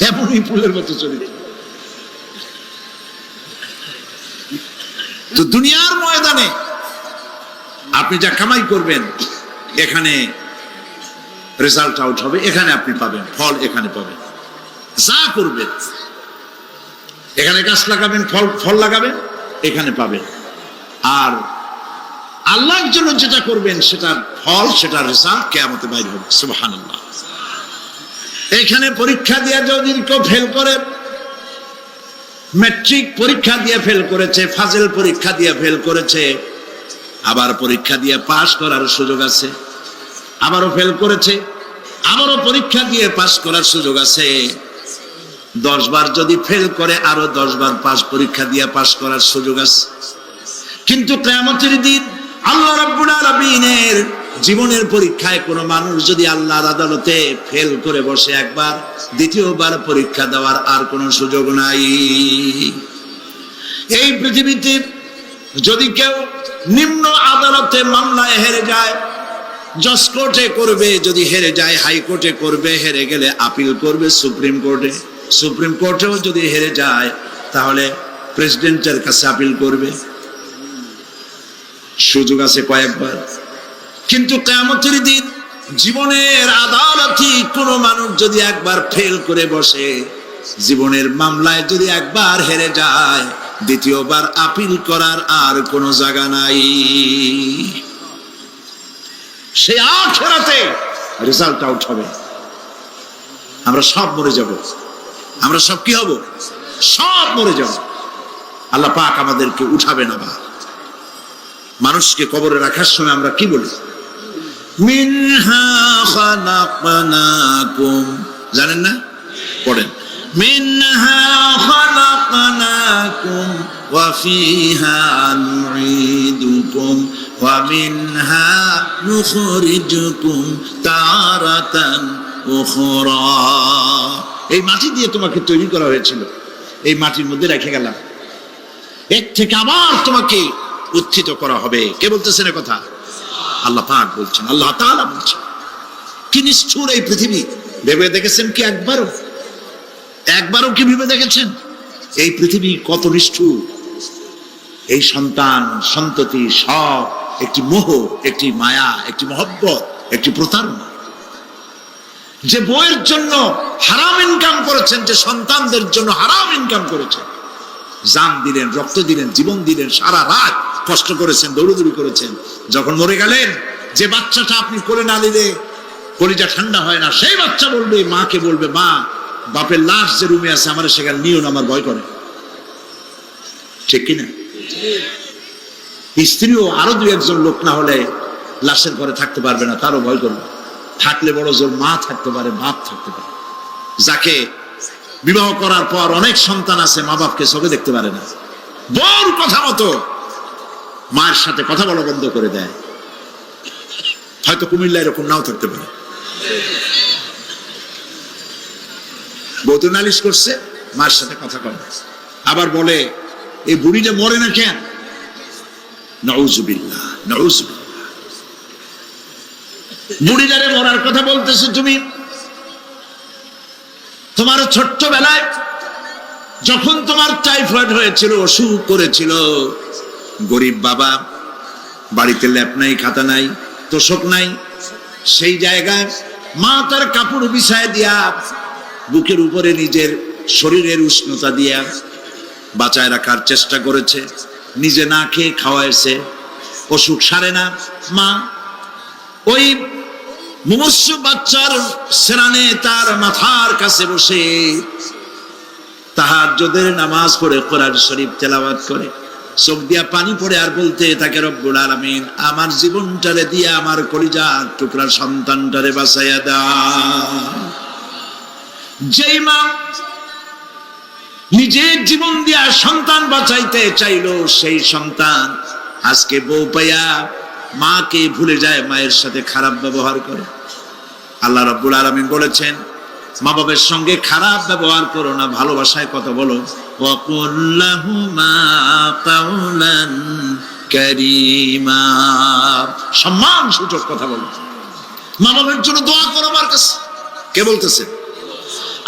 এমনই ফুলের মতো চরিত্র। তো দুনিয়ার ময়দানে আপনি যা কামাই করবেন এখানে রেজাল্ট আউট হবে, এখানে আপনি পাবেন ফল, এখানে পাবেন। যা করবেন এখানে গাছ লাগাবেন, ফল লাগাবেন, এখানে পাবেন। আর আল্লাহর জন্য যেটা করবেন সেটার ফল, সেটার রেজাল্ট কিয়ামতে বাইর হবে। সুবহানাল্লাহ। এখানে পরীক্ষা দিয়ে যদি কেউ ফেল করে, ম্যাট্রিক পরীক্ষা দিয়ে ফেল করেছে, ফাজিল পরীক্ষা দিয়ে ফেল করেছে, আবার পরীক্ষা দিয়ে পাস করার সুযোগ আছে, আবারও ফেল করেছে, আবারও পরীক্ষা দিয়ে পাস করার সুযোগ আছে। 10 বার যদি ফেল করে আরো 10 বার পরীক্ষা দিয়ে পাস করার সুযোগ আছে। কিন্তু কিয়ামতের দিন আল্লাহ রাব্বুল আলামিনের জীবনের পরীক্ষায় কোনো মানুষ যদি আল্লাহর আদালতে ফেল করে বসে একবার, দ্বিতীয়বার পরীক্ষা দেওয়ার আর কোনো সুযোগ নাই। এই পৃথিবীতে যদি কেউ নিম্ন আদালতে মামলায় হেরে যায়, জজ কোর্টে করবে, যদি হেরে যায় হাইকোর্টে করবে, হেরে গেলে আপিল করবে সুপ্রিম কোর্টে, সুপ্রিম কোর্টেও যদি হেরে যায় তাহলে প্রেসিডেন্টের কাছে আপিল করবে। সুযোগ আছে কয়েকবার। কিন্তু কিয়ামতের দিন জীবনের আদালতে কোন মানুষ যদি একবার ফেল করে বসে, জীবনের মামলায় যদি একবার হেরে যায়, দ্বিতীয়বার আপিল করার আর কোনো জায়গা নাই। সে আখিরাতে রেজাল্ট আউট হবে। আমরা সব মরে যাব, আমরা সব কি হব? সব মরে যাব। আল্লাহ পাক আমাদেরকে উঠাবে না। মানুষকে কবরে রাখার সময় আমরা কি বলি? মিনহা খালাকনাকুম, জানেন না? পড়েন, মিনহা খালাকনাকুম ওয়া ফিহা নুঈদুকুম ওয়া মিনহা নুখরিজুকুম তারাতান উখরা। এই মাটি দিয়ে তোমাকে তৈরি করা হয়েছিল, এই মাটির মধ্যে রেখে গেলাম, এর থেকে আবার তোমাকে উত্থিত করা হবে। কে বলতেছেন এই কথা? আল্লাহ পাক বলছেন, আল্লাহ তাআলা বলছেন। কি নিষ্ঠুর এই পৃথিবী! ভেবে দেখেছেন কি একবারও কি ভেবে দেখেছেন এই পৃথিবী কত নিষ্ঠুর? এই সন্তান সন্ততি সব একটি মোহ, একটি মায়া, একটি মহব্বত, একটি প্রতারণা। যে বইয়ের জন্য হারাম ইনকাম করেছেন, যে সন্তানদের জন্য হারাম ইনকাম করেছেন, জান দিলেন, রক্ত দিলেন, জীবন দিলেন, সারা রাত কষ্ট করেছেন, দৌড়দৌড়ি করেছেন, যখন মরে গেলেন, যে বাচ্চাটা আপনি কোলে না নিলে কলিজা ঠান্ডা হয় না, সেই বাচ্চা বলবে, মাকে বলবে, মা বাপের লাশ যে রুমে আছে আমার সেখানে নিও না, আমার ভয় করে। ঠিক কিনা? স্ত্রীও আরো 2-1 লোক না হলে লাশের ঘরে থাকতে পারবে না, তারও ভয় করবে। থাকলে বড় জোর মা থাকতে পারে, বাপ থাকতে পারে। যাকে বিবাহ করার পর অনেক সন্তান আছে, মা বাপকে চোখে দেখতে পারে না, বউর কথা মতো মায়ের সাথে কথা বলা বন্ধ করে দেয়। হয়তো কুমিল্লা এরকম নাও থাকতে পারে। বউ তো নালিশ করছে, মায়ের সাথে কথা কয়, আবার বলে এই বুড়িটা মরে না কেন? নাউযুবিল্লাহ, নাউযুবিল্লাহ। বুড়িটারে মরার কথা বলতেছে তুমি। তোমার ছোট্টবেলায় যখন তোমার টাইফয়েড হয়েছিল, অসুখ করেছিল, গরিব বাবা, বাড়িতে ল্যাপ নাই, খাতা নাই, তোষক নাই, সেই জায়গায় মা তার কাপড় বিছায় দিয়া বুকের উপরে নিজের শরীরের উষ্ণতা দিয়া বাঁচায় রাখার চেষ্টা করেছে, নিজে না খেয়ে খাওয়াইছে, অসুখ সারে না। মা ওই মুমূর্ষু বাচ্চার সেরানে তার মাথার কাছে বসে তাহাজ্জুদের নামাজ পড়ে কোরআন শরীফ তেলাওয়াত করে, চোখ দিয়া পানি পড়ে, আর বলতে থাকে, রব্বুল আলামিন আমার জীবনটারে দিয়া আমার কলিজার টুকরা সন্তানটারে বাঁচাইয়া দাও। যেই মা নিজের জীবন দিয়া সন্তান বাঁচাইতে চাইলো, সেই সন্তান আজকে বউ পাইয়া মাকে ভুলে যায়, মায়ের সাথে খারাপ ব্যবহার করে। আল্লাহ রাব্বুল আলামিন বলেছেন, মা বাবার সঙ্গে খারাপ ব্যবহার করো না, ভালোবাসায় কথা বলো। ওয়াকুল লাহুমা কাওলান কারীমা, সম্মান সূচক কথা বলো। মা বাবার জন্য দোয়া করো আমার কাছে। কে বলতেছে?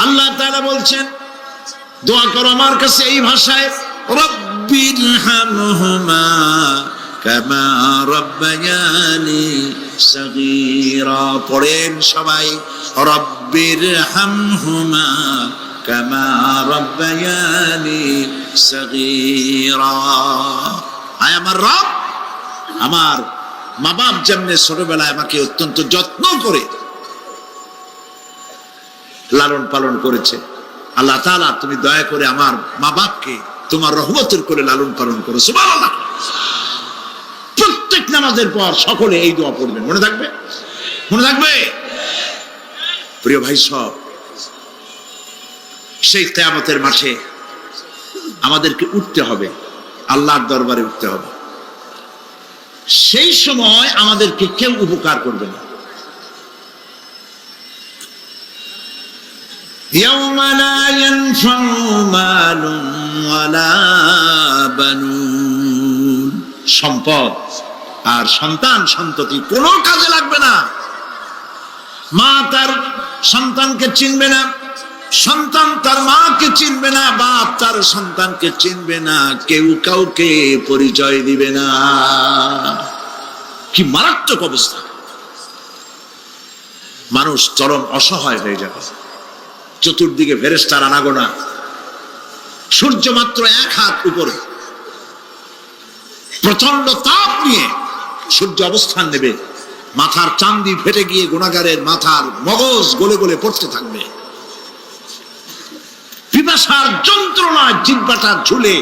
আল্লাহ তাআলা বলছেন, দোয়া করো আমার কাছে এই ভাষায়, রব্বিরহামহুমা কামা রাব্বায়ানি সাগীরা। পড়েন সবাই, রব্বিরহামহুমা কামা রাব্বায়ানি সাগীরা। আয় আমার রব, আমার মা বাপ যেমনি ছোটবেলায় আমাকে অত্যন্ত যত্ন করে লালন পালন করেছে, আল্লাহ তাআলা তুমি দয়া করে আমার মা বাপকে তোমার রহমতের করে লালন পালন করো। সুবহানাল্লাহ। প্রত্যেক নামাজের পর সকলে এই দোয়া পড়বেন, মনে থাকবে? মনে থাকবে? প্রিয় ভাই সব, সেই কিয়ামতের মাঠে আমাদেরকে উঠতে হবে, আল্লাহর দরবারে উঠতে হবে। সেই সময় আমাদেরকে কেউ উপকার করবে না। يوم لا ينفع مال ولا بنون। সম্পদ আর সন্তান সন্ততি কোনো কাজে লাগবে না। মা তার সন্তানকে চিনবে না, সন্তান তার মাকে চিনবে না, বাপ তার সন্তানকে চিনবে না, কেউ কাউকে পরিচয় দিবে না। কি মারাত্মক অবস্থা! মানুষ চরম অসহায় হয়ে যাবে। চতুর্দিকে ফেরেশতার আনাগোনা, সূর্য মাত্র 1 হাত উপরে, প্রচন্ড তাপ নিয়ে সূর্য অবস্থান নেবে, মাথার চান্দি ফেটে গিয়ে গুনাহগারের মাথার মগজ গলে গলে পড়তে থাকবে। পিপাসার যন্ত্রণায় জিহ্বাটা ঝুলে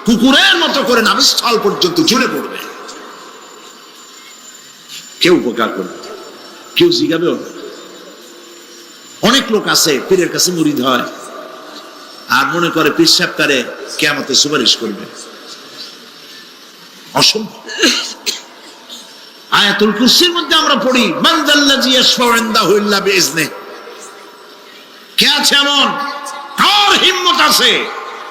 কুকুরের মতো করে নাভিস্থল পর্যন্ত ঝুলে পড়বে। কেউ উপকার করবে, কেউ জিগাবেও না। অনেক লোক আছে পীরের কাছে মুরিদ হয় আর মনে করে পীর সাহেব তারে কিয়ামতে সুপারিশ করবে। অসম্ভব। আয়াতুল কুরসির মধ্যে আমরা পড়ি, মান যাল্লাযী ইয়াশফাউ ইনদাহু ইল্লা বিইজনিহি। কে আছে এমন, কার হিম্মত আছে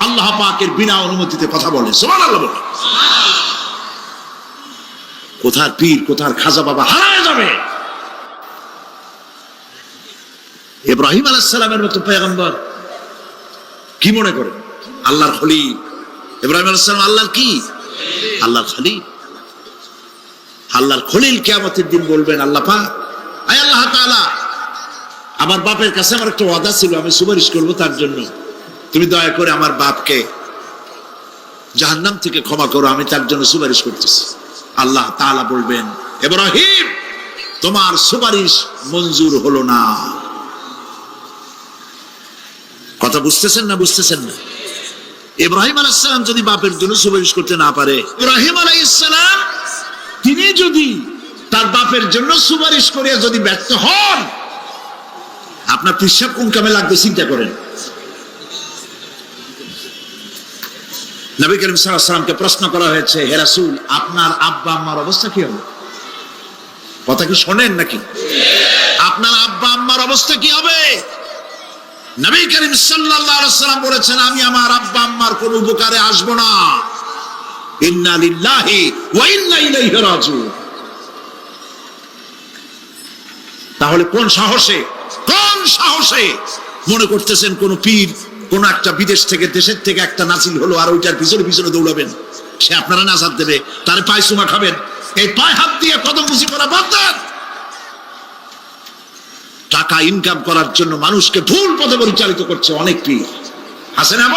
আল্লাহ পাকের বিনা অনুমতিতে কথা বলে? সুবহানাল্লাহ বলে। কোথার পীর, কোথার খাজা বাবা হারায় যাবে। ইব্রাহিম আলাইহিস সালামের মতো পয়গম্বর কি মনে করে? আল্লাহর খলিল। ইব্রাহিম আলাইহিস সালাম আল্লাহর কি? আল্লাহর খলিল। আল্লাহর খলিল কিয়ামতের দিন বলবেন, আল্লাহ পাক, আয় আল্লাহ তাআলা, আমার বাপের কাছে আমার একটা ওয়াদা ছিল, আমি সুপারিশ করব তার জন্য, তুমি দয়া করে আমার বাপকে জাহান্নাম থেকে ক্ষমা করো, আমি তার জন্য সুপারিশ করতেছি। আল্লাহ তাআলা বলবেন, ইব্রাহিম, তোমার সুপারিশ মঞ্জুর হলো না। কথা বুঝতেছেন না? বুঝতেছেন না? ইব্রাহিম আলাইহিস সালাম যদি বাপের জন্য সুপারিশ করতে না পারে, ইব্রাহিম আলাইহিস সালাম তিনি যদি তার বাপের জন্য সুপারিশ করে যদি ব্যর্থ হন, আপনার পিসাব কোন কামে লাগবে চিন্তা করেন। নবী করিম সাল্লাল্লাহু আলাইহি ওয়াসাল্লামকে প্রশ্ন করা হয়েছে, হে রাসূল, আপনার আব্বা আম্মার অবস্থা কি হবে? কথা কি শোনেন নাকি? আপনার আব্বা আম্মার অবস্থা কি হবে? নবী করিম সাল্লাল্লাহু আলাইহি ওয়াসাল্লাম বলেছেন, আমি আমার আব্বা আম্মার কোন উপকারে আসব না। ইন্না লিল্লাহি ওয়া ইন্না ইলাইহি রাজিউন। তাহলে কোন সাহসে মনে করতেছেন কোন পীর কোন একটা বিদেশ থেকে, দেশের থেকে একটা নাজিল হলো আর ওইটার পিছনে পিছনে দৌড়াবেন, সে আপনারা নাজাত দেবে, তারে পায়ে চুমা খাবেন? এই পায়ে হাত দিয়ে কদম বুঝি করা বাদ দেন। টাকা ইনকাম করার জন্য মানুষকে ভুল পথে পরিচালিত করছে অনেক পীর। আছে না?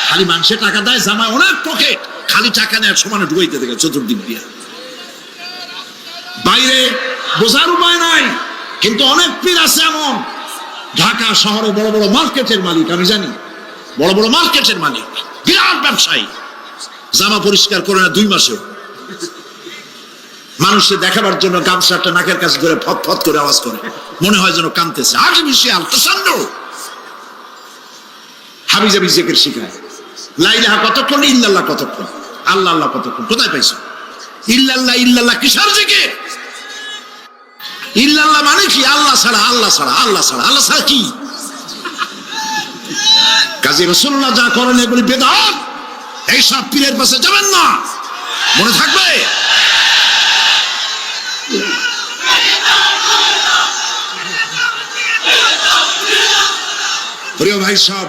খালি মানুষের টাকা দেয়, জামায় অনেক পকেট, খালি টাকা নেয় সমানে ঢুকাইতে দেখে চতুর্দিক দিয়ে। বাইরে বোঝার উপায় নাই, কিন্তু অনেক পীর আছে এমন, ঢাকা শহরে বড় বড় মার্কেটের মালিক, আমি জানি, বড় বড় মার্কেটের মালিক, বিরাট ব্যবসায়ী, জামা পরিষ্কার করে না 2 মাসেও। মানুষকে দেখাবার জন্য গামছাটা নাকের কাছে ধরে ফত ফত করে আওয়াজ করে, মনে হয় যেন কাঁদতেছে। আজ বিশাল প্রচন্ড হাবিজাবি জিকির শিখায়। লা ইলাহা কতক্ষণ, ইল্লাল্লাহ কতক্ষণ, আল্লাহ আল্লাহ কতক্ষণ? কোথায় পাইছো? ইল্লাল্লাহ ইল্লাল্লাহ কিসের জিকির? ইল্লাল্লাহ মানে কি? আল্লাহ ছাড়া, আল্লাহ ছাড়া, আল্লাহ ছাড়া, আল্লাহ ছাড়া কি? কাজী রাসূলুল্লাহ যা করেন এগুলি বেদাত। এইসব পীরের পাশে যাবেন না, মনে থাকবে। প্রিয় ভাই সব,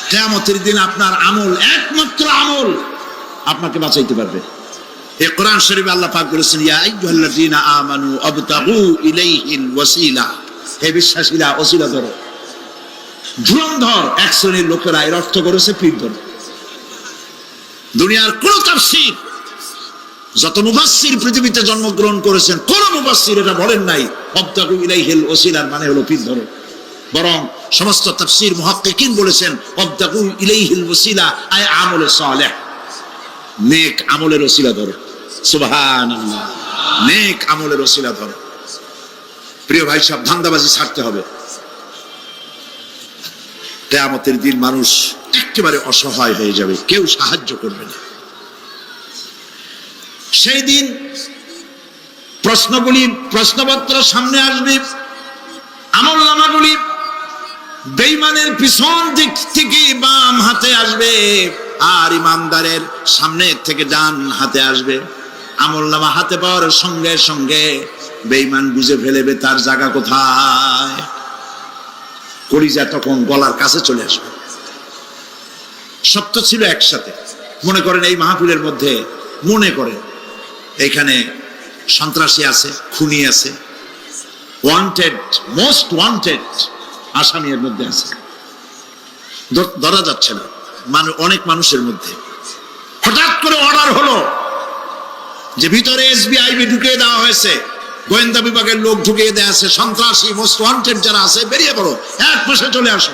কিয়ামতের দিন আপনার আমল, একমাত্র আমল আপনাকে বাঁচাইতে পারবে। এই কোরআন শরীফে আল্লাহ পাক বলেছেন, ইয়া আইয়ুহাল্লাযীনা আমানু আবতাগু ইলাইহিল ওয়াসিলা, হে বিশ্বাসীরা ওসিলা ধরো। ধুরন্ধর এক শ্রেণীর লোকেরা এর অর্থ করেছে পীর ধরো। দুনিয়ার কোন তাফসীর, যত মুফাসসির পৃথিবীতে জন্মগ্রহণ করেছেন, কোন মুফাসসির এটা বলেন নাই আবতাগু ইলাইহিল ওসিলার মানে হলো পীর ধরো। বরং সমস্ত তাফসীর মুহাক্কিকিন বলেছেন আবতাগু ইলাইহিল ওসিলা আয় আমলে সালেহ, নেক আমলের ওসিলা ধরো। সুবহানাল্লাহ, নেক আমলের ওসিলা ধরো। প্রিয় ভাই সব, ধান্দাবাজি ছাড়তে হবে। কিয়ামতের দিন মানুষ একেবারে অসহায় হয়ে যাবে, কেউ সাহায্য করবে না। সেই দিন প্রশ্নপত্র সামনে আসবে, আমলনামাগুলি বেঈমানের পিছন দিক থেকে বাম হাতে আসবে, আর ইমানদারের সামনে থেকে ডান হাতে আসবে। আমলনামা হাতে পাওয়ার সঙ্গে সঙ্গে বেঈমান বুঝে ফেলবে তার জায়গা কোথায়। কলিজা তখন গলার কাছে চলে আসবে। সত্য ছিল একসাথে। মনে করেন এই মাহফিলের মধ্যে, মনে করেন এইখানে সন্ত্রাসী আছে, খুনি আছে, ওয়ান্টেড, মোস্ট ওয়ান্টেড আসামি এর মধ্যে আছে, ধরা যাচ্ছে না অনেক মানুষের মধ্যে। হঠাৎ করে অর্ডার হলো যে ভিতরে এসবিআইবি ঢুকিয়ে দেওয়া হয়েছে, গোয়েন্দা বিভাগের লোক ঢুকিয়ে দেওয়া আছে, সন্ত্রাসী মোস্ট ওয়ান্টেড যারা আছে বেরিয়ে পড়ো, এক মাসে চলে আসো।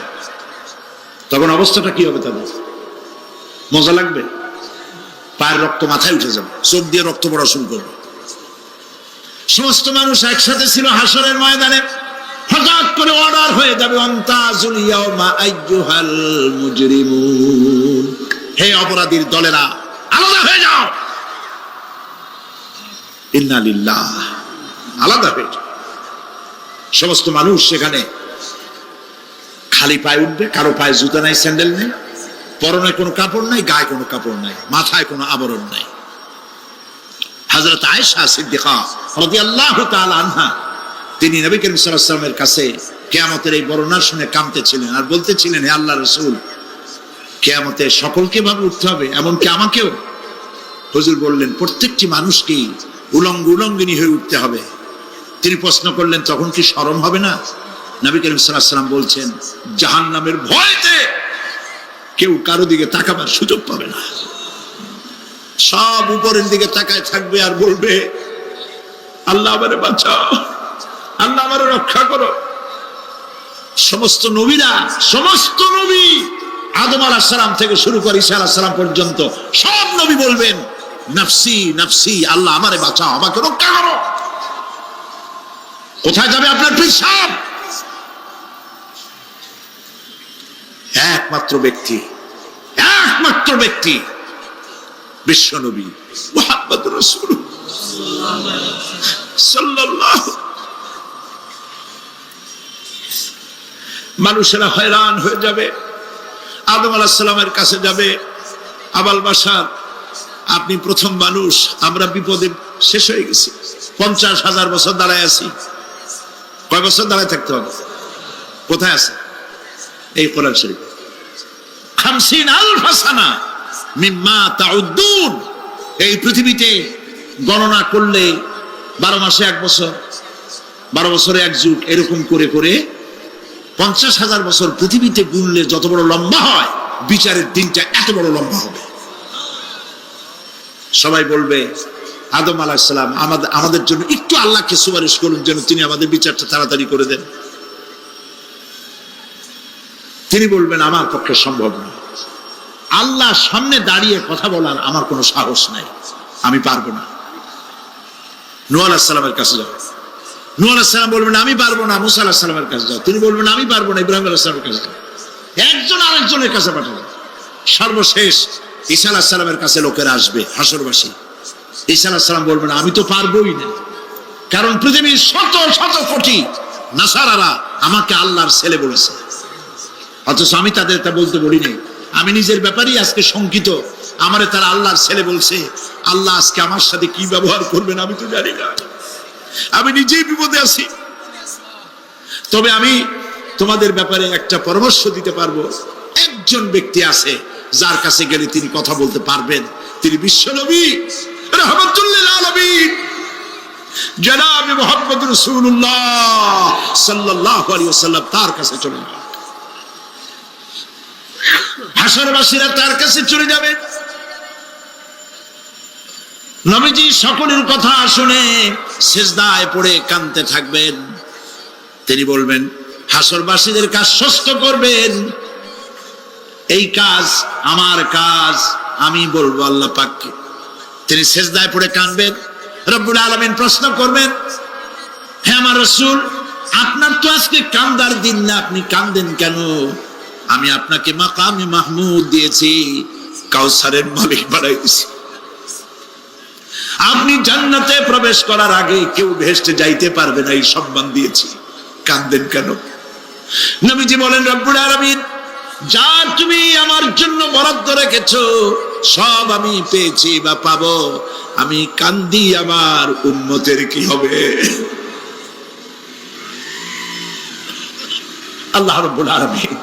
তখন অবস্থাটা কি হবে তাদের? মজা লাগবে? পায়ের রক্ত মাথায় উঠে যাবে, চোখ দিয়ে রক্ত পড়া শুরু করবে। সমস্ত মানুষ একসাথে ছিল হাসরের ময়দানে। হঠাৎ করে অর্ডার হয়ে যাবে, আনতাজুল ইয়াউমা আইয়ুহাল মুজরিমুন, হে অপরাধীর দলেরা আলাদা হয়ে যাও। ইন্না লিল্লাহ, আলাদা হয়ে যাও। সমস্ত মানুষ সেখানে খালি পায়ে উঠবে, কারো পায়ে জুতা নাই, স্যান্ডেল নেই, পরনে কোনো কাপড় নাই, গায়ে কোনো কাপড় নাই, মাথায় কোনো আবরণ নাই। হযরত আয়েশা সিদ্দিকা রাদিয়াল্লাহু তাআলা আনহা, তিনি নবী করিম সাল্লাল্লাহু আলাইহি ওয়াসাল্লামের কাছে কিয়ামতের এই বর্ণনা শুনে কাঁদতেছিলেন আর বলতেছিলেন, হে আল্লাহর রাসূল, কিয়ামতে সকলকে ভাবে উঠতে হবে, এমনকি আমাকেও? হুজুর বললেন, প্রত্যেকটি মানুষকে উলঙ্গিনী হয়ে উঠতে হবে। তিনি প্রশ্ন করলেন, তখন কি শরম হবে না? নবী করিম সাল্লাল্লাহু আলাইহি ওয়াসাল্লাম বলছেন, জাহান্নামের ভয়তে কেউ কারো দিকে তাকাবার সুযোগ পাবে না। সব উপরের দিকে তাকায় থাকবে আর বলবে, আল্লাহ আমারে বাঁচাও, আল্লাহ আমারে রক্ষা করো। সমস্ত নবীরা, সমস্ত নবী আদম আলাইহিস সালাম থেকে শুরু করে ঈসা আলাইহিস সালাম পর্যন্ত সব নবী বলবেন, নফসি নফসি, আল্লাহ আমারে বাঁচাও, আমাকে রক্ষা করো। কোথায় যাবে আপনার পীর সাহেব? একমাত্র ব্যক্তি বিশ্ব নবী মুহাম্মদুর রাসূলুল্লাহ সাল্লাল্লাহু। মানুষেরা হয়রান হয়ে যাবে, আদম আলাইহিস সালামের কাছে যাবে, আবাল বাশার, আপনি প্রথম মানুষ, আমরা বিপদে শেষ হয়ে গেছি, 50,000 বছর দাঁড়ায় আছি। কয় বছর দাঁড়ায় থাকতে হবে? কোথায় আছে? এই কোরআন শরীফ, 50,000 সানা মিম্মা তাউদ্দুন। এই পৃথিবীতে গণনা করলে 12 মাসে 1 বছর, 12 বছরে 1 যুগ, এরকম করে করে 50,000 বছর পৃথিবীতে গুনলে যত বড় লম্বা হয়, বিচারের দিনটা এত বড় লম্বা হবে। সবাই বলবে, আদম আলাইহিস সালাম আমাদের জন্য একটু আল্লাহকে সুপারিশ করুন যেন তিনি আমাদের বিচারটা তাড়াতাড়ি করে দেন। তিনি বলবেন, আমার পক্ষে সম্ভব না, আল্লাহর সামনে দাঁড়িয়ে কথা বলার আমার কোনো সাহস নাই, আমি পারবো না। নূহ আলাইহিস সালামের কাছে যাও, নূহ আলাইহিস সালাম বলবেন, আমি পারবো না। মুসা আলাইহিস সালামের কাছে যাও, তিনি বলবেন, আমি পারবো না। ইব্রাহিম আলাইহিস সালামের কাছে যাও, একজন আরেকজনের কাছে পাঠাবো। সর্বশেষ ঈসা আলাইহিস সালামের কাছে লোকেরা আসবে, হাসরবাসী। ঈসা আলাইহিস সালাম বলবেন, আমি তো পারবোই না, কারণ পৃথিবীর শত শত কোটি নাসারারা আমাকে আল্লাহর ছেলে বলেছে, অথচ আমি তাদের তা বলতে বলি নাই। আমি নিজের ব্যাপারেই আজকে শঙ্কিত, আমারে তারা আল্লাহর ছেলে বলছে। আল্লাহ আজকে আমার সাথে কি ব্যবহার করবেন আমি তো জানি না, আমি নিজেই বিপদে আছি। তবে আমি তোমাদের ব্যাপারে একটা পরামর্শ দিতে পারবো। একজন ব্যক্তি আছে যার কাছে গেলে তিনি কথা বলতে পারবেন, তিনি বিশ্বনবী রাহমাতুল লিল আলামিন জনাব মুহাম্মদ রাসূলুল্লাহ সাল্লাল্লাহু আলাইহি ওয়াসাল্লাম। তার কাছে চলে যান, হাসরবাসীরা তার কাছে চলে যাবে। নবীজি সকলের কথা শুনে সিজদায় পড়ে কাঁদতে থাকবেন। তিনি বলবেন, হাসরবাসীদের কাজ সুস্থ করবেন, এই কাজ আমার কাজ, আমি বলবো আল্লাহ পাককে। তিনি সিজদায় পড়ে কাঁদবেন। রব্বুল আলামিন প্রশ্ন করবেন, হে আমার রাসূল, আপনার তো আজকে কান্দার দিন না, আপনি কাঁদেন কেন? আমি আপনাকে মাকামে মাহমুদ দিয়েছি, কাউসারের মালিক বানাই দিয়েছি। আপনি জান্নাতে প্রবেশ করার আগে কেউ বেহেশতে যাইতে পারবে না, এই সম্মান দিয়েছি, কাঁদেন কেন? নবীজি বলেন, রব্বুল আলামিন যা তুমি আমার জন্য বরাদ্দ রেখেছো সব আমি পেয়েছি বা পাবো, আমি কান্দি আমার উম্মতের কি হবে? আল্লাহ রাব্বুল আলামিন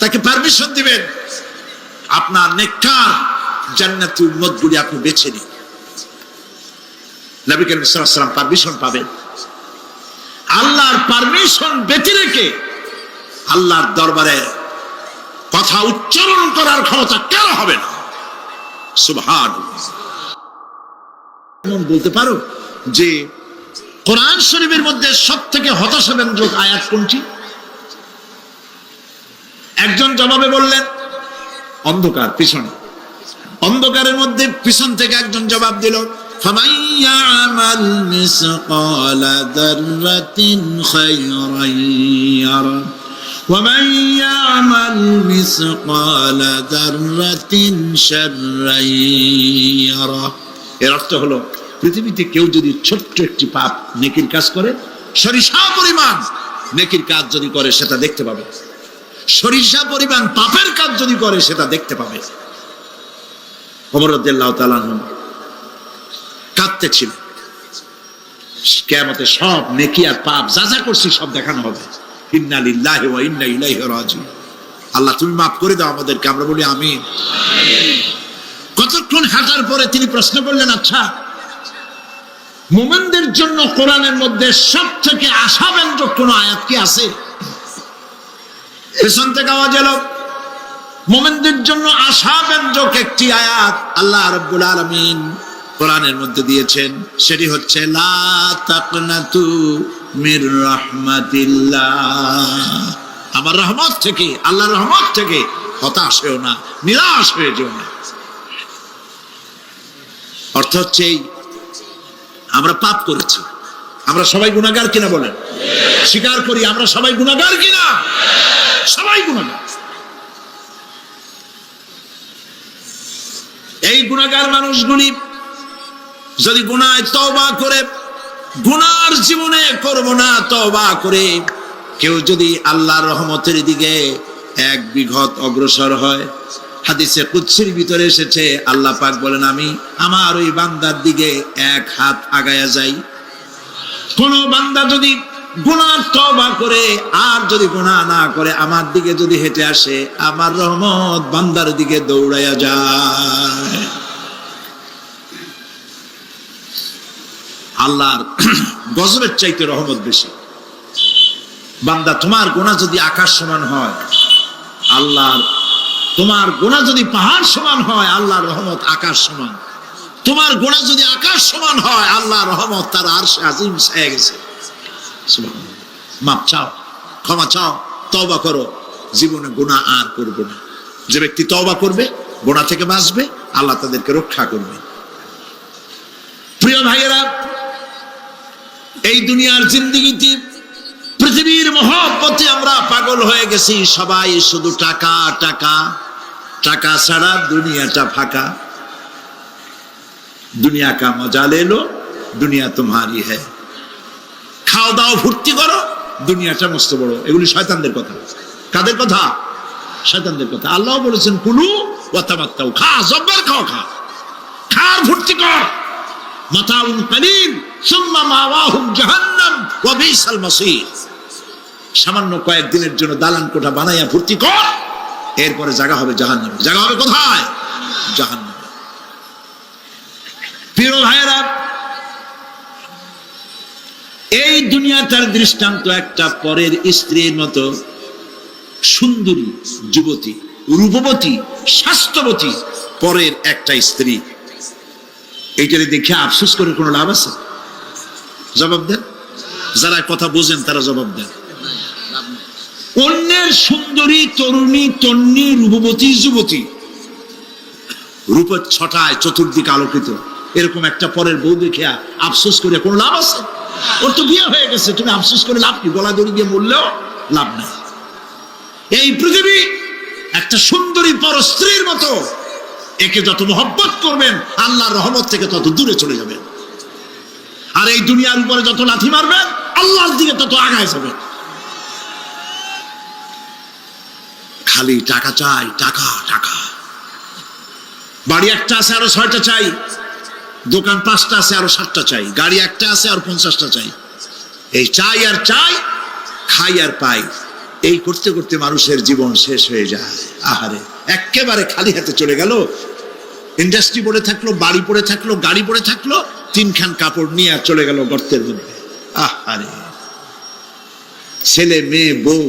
তাকে পারমিশন দিবেন, আপনার নেককার জান্নাতি উম্মতগুলি আপনি বেছে নিন। নবী করিম সাল্লাল্লাহু আলাইহি ওয়াসাল্লাম পারমিশন পাবেন। আল্লাহর পারমিশন ব্যতি রেখে আল্লাহর দরবারে কথা উচ্চারণ করার ক্ষমতা কার হবে না? সুবহানাল্লাহ। বলতে পারো যে কোরআন শরীফের মধ্যে সবথেকে হতাশাব্যঞ্জক আয়াত কোনটি? একজন জবাবে বললেন অন্ধকার, পিছনে অন্ধকারের মধ্যে পিছন থেকে একজন জবাব দিল, فَمَنْ يَعْمَلْ مِثْقَالَ ذَرَّةٍ خَيْرًا يَرَهُ وَمَنْ يَعْمَلْ مِثْقَالَ ذَرَّةٍ شَرًّا يَرَهُ। এর অর্থ হলো, পৃথিবীতে কেউ যদি ছোট্ট একটি পাপ নেকির কাজ করে, সরিষা পরিমাণ নেকির কাজ যদি করে সেটা দেখতে পাবে, সরিষা পরিমাণ পাপের কাজ যদি করে সেটা দেখতে পাবে। ওমর রাদিয়াল্লাহু তাআলা কাঁদতে ছিল, কিয়ামতে সব নেকি আর পাপ যা যা করছি সব দেখানো হবে। ইন্না লিল্লাহি ওয়া ইন্না ইলাইহি রাজিউন। আল্লাহ তুমি মাফ করে দাও আমাদেরকে, আমরা বলি আমিন। কতক্ষণ হাঁটার পরে তিনি প্রশ্ন করলেন, আচ্ছা মুমিনদের জন্য কোরআনের মধ্যে সবথেকে আশাব্যঞ্জক কোন আয়াত কি আছে? পেছন থেকে আওয়াজ এলো, মুমিনদের জন্য আশাব্যঞ্জক একটি আয়াত আল্লাহ রাব্বুল আলামিন কোরআনের মধ্যে দিয়েছেন, সেটি হচ্ছে লা তাকনাতু মির রাহমাতিল্লাহ। আমার রহমত থেকে, আল্লাহর রহমত থেকে হতাশ হয়েও না, নিরাশ হয়ে যেও না। অর্থ হচ্ছে আমরা পাপ করেছি, আমরা সবাই গুনাহগার কিনা বলেন? স্বীকার করি আমরা সবাই গুনাহগার কিনা? সবাই গুনাহগার। এই গুনাহগার মানুষগুলি যদি গুনায় তওবা করে, গুনার জীবনে করব না তওবা করে কেউ যদি আল্লাহর রহমতের দিকে এক বিঘত অগ্রসর হয়, হাদিসে কুদসির ভিতরে এসেছে আল্লাহ পাক বলেন, আমি আমার ওই বান্দার দিকে এক হাত আগায়া যাই। কোন বান্দা যদি গুনাহ তওবা করে আর যদি গুনাহ না করে আমার দিকে যদি হেঁটে আসে, আমার রহমত বান্দার দিকে দৌড়াইয়া যায়। আল্লাহর গজবের চাইতে রহমত বেশি। বান্দা তোমার গুনাহ যদি আকাশ সমান হয়, আল্লাহর, তোমার গুনাহ যদি পাহাড় সমান হয়, আল্লাহর রহমত আকাশ সমান। তোমার গুনাহ যদি আকাশ সমান হয়, আল্লাহর রহমত তার আরশে আজিম ছায়া গেছে। সুবহানাল্লাহ। মাপ চাও, ক্ষমা চাও, তওবা করো, জীবনে গুনাহ আর করবে না। যে ব্যক্তি তওবা করবে, গুনাহ থেকে বাঁচবে, আল্লাহ তাদেরকে রক্ষা করবে। প্রিয় ভাইয়েরা, এই দুনিয়ার জিন্দেগিতে পৃথিবীর মহব্বতে আমরা পাগল হয়ে গেছি। সবাই শুধু টাকা টাকা, টাকা ছাড়া দুনিয়াটা ফাঁকা। দুনিয়া কা মজা লে লো, দুনিয়া তোমারি হ্যায়। খাও দাও ফুর্তি করো, দুনিয়াটা মস্ত বড়। এগুলি শয়তানদের কথা। কাদের কথা? শয়তানদের কথা। আল্লাহ বলেছেন কুলু ওয়া তামাত্তাউ, খা, জব্বার খাও, খা, খার ফুর্তি কর। মাতাউন কালিল সুম্মা মাওয়াহুম জাহান্নাম ওয়া বিসাল মাসীর। সামান্য কয়েকদিনের জন্য দালান কোঠা বানাইয়া ভর্তি কর, এরপরে জায়গা হবে জাহান্নামে। জায়গা হবে কোথায়? জাহান্নামে। প্রিয় ভাইয়েরা, এই দুনিয়াটার দৃষ্টান্ত একটা পরের স্ত্রীর মতো সুন্দরী যুবতী, রূপবতী, স্বাস্থ্যবতী পরের একটা স্ত্রী। এইটারে দেখে আফসোস করে কোনো লাভ আছে? জবাব দেন, যারা কথা বোঝেন তারা জবাব দেন। অন্যের সুন্দরী তরুণী, তন্নী, রূপবতী যুবতী, রূপের ছটায় চতুর্দিকে আলোকিত, এরকম একটা পরের বউ দেখে আফসোস করে কোনো লাভ আছে? ওর তো বিয়ে হয়ে গেছে, তুমি আফসোস করে লাভ কি? গলা দড়ি দিয়ে মরলেও লাভ নাই। এই পৃথিবী একটা সুন্দরী পর স্ত্রীর মতো, একে যত মহব্বত করবেন আল্লাহর রহমত থেকে তত দূরে চলে যাবেন, আর এই দুনিয়ার উপরে যত লাথি মারবেন আল্লাহর দিকে তত আগায় যাবেন। খালি টাকা চাই, টাকা টাকা। বাড়ি একটা আছে আরো 6টা চাই, দোকান 5টা আছে আরো 7টা চাই, গাড়ি একটা আছে আর 50টা চাই। এই চাই আর চাই, খাই আর পাই, এই করতে করতে মানুষের জীবন শেষ হয়ে যায়। আহারে, একেবারে খালি হাতে চলে গেল। ইন্ডাস্ট্রি পড়ে থাকলো, বাড়ি পড়ে থাকলো, গাড়ি পড়ে থাকলো, 3খান কাপড় নিয়ে আর চলে গেল গর্তের মধ্যে। আহারে, ছেলে মেয়ে বউ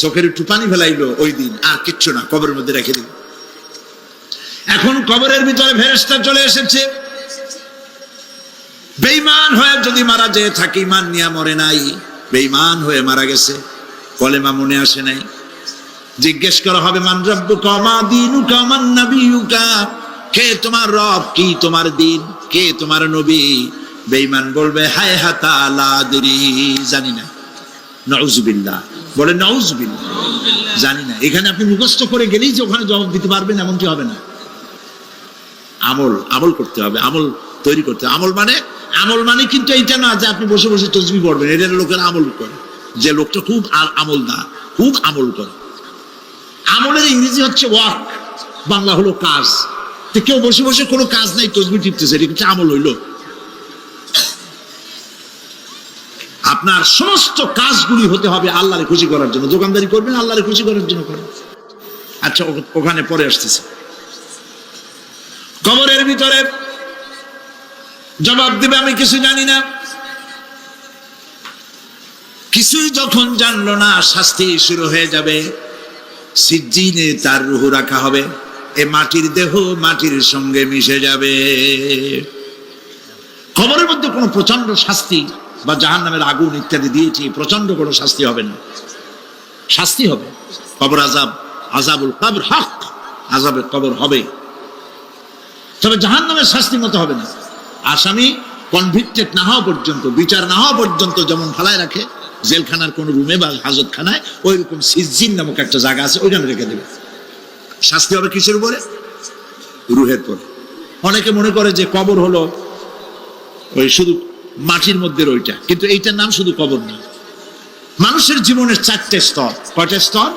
চোখের একটু পানি ফেলাইলো ওই দিন, আর কিচ্ছু না, কবরের মধ্যে রেখে দিল। এখন কবরের ভিতরে ফেরেশতা চলে এসেছে। বেঈমান হয়ে যদি মারা যেয়ে থাকে, ঈমান নিয়ে মরে নাই, বেঈমান হয়ে মারা গেছে, কলেমা মনে আসে নাই, জিজ্ঞেস করা হবে মান রাব্বুকা মা দীনুকা মান নাবিয়ুকা, কে তোমার রব, কি তোমার দিন, কে তোমার নবী? বেঈমান বলবে হায় হাতা লা আদরি, জানি না। নাউযুবিল্লাহ, বলে নাউযুবিল্লাহ, জানি না। এখানে আপনি মুখস্থ করে গেলেই যে ওখানে জবাব দিতে পারবেন এমনটি হবে না। আমল করতে হবে, আমল তৈরি করতে হবে। আমল মানে কিন্তু এইটা না যে আপনি বসে বসে তসবিহ পড়বেন, এটা লোকের আমল করে, যে লোকটা খুব আমলদার, খুব আমল করে। আমলের ইংরেজি হচ্ছে ওয়ার্ক, বাংলা হলো কাজ। তো কেউ বসে বসে কোনো কাজ নাই তসবিহ টিপতেছে, এটা কিন্তু আমল হইলো? আপনার সমস্ত কাজগুলি হতে হবে আল্লাহরে খুশি করার জন্য। দোকানদারি করবেন আল্লাহরে খুশি করার জন্য করেন। আচ্ছা, ওখানে পরে আসতেছে। কবরের ভিতরে জবাব দিবে আমি কিছু জানি না। কিছুই যখন জানলো না, শাস্তি শুরু হয়ে যাবে। সিজ্জিনে তার রূহ রাখা হবে, এ মাটির দেহ মাটির সঙ্গে মিশে যাবে। কবরের মধ্যে কোনো প্রচন্ড শাস্তি বা জাহান্নামের আগুন ইত্যাদি দিয়েছি, প্রচন্ড কোনো শাস্তি হবে না। শাস্তি হবে কবর আযাব, আযাবুল কবর হক, আযাবের কবর হবে, তবে জাহান্নামের শাস্তি মতো হবে না। আসামি কনভিক্টেড না হওয়া পর্যন্ত, বিচার না হওয়া পর্যন্ত যেমন ফালায় রাখে জেলখানার কোন রুমে বা হাজতখানায়, ওই রকম সিজ্জিন নামক একটা জায়গা আছে, ওইখানে রেখে দেবে। শাস্তি হবে কিসের উপরে? রুহের পরে। অনেকে মনে করে যে কবর হলো ওই শুধু মাটির মধ্যে ওইটা, কিন্তু এইটার নাম শুধু কবর না। মানুষের জীবনের 4টে স্তর। কয়টা স্তর?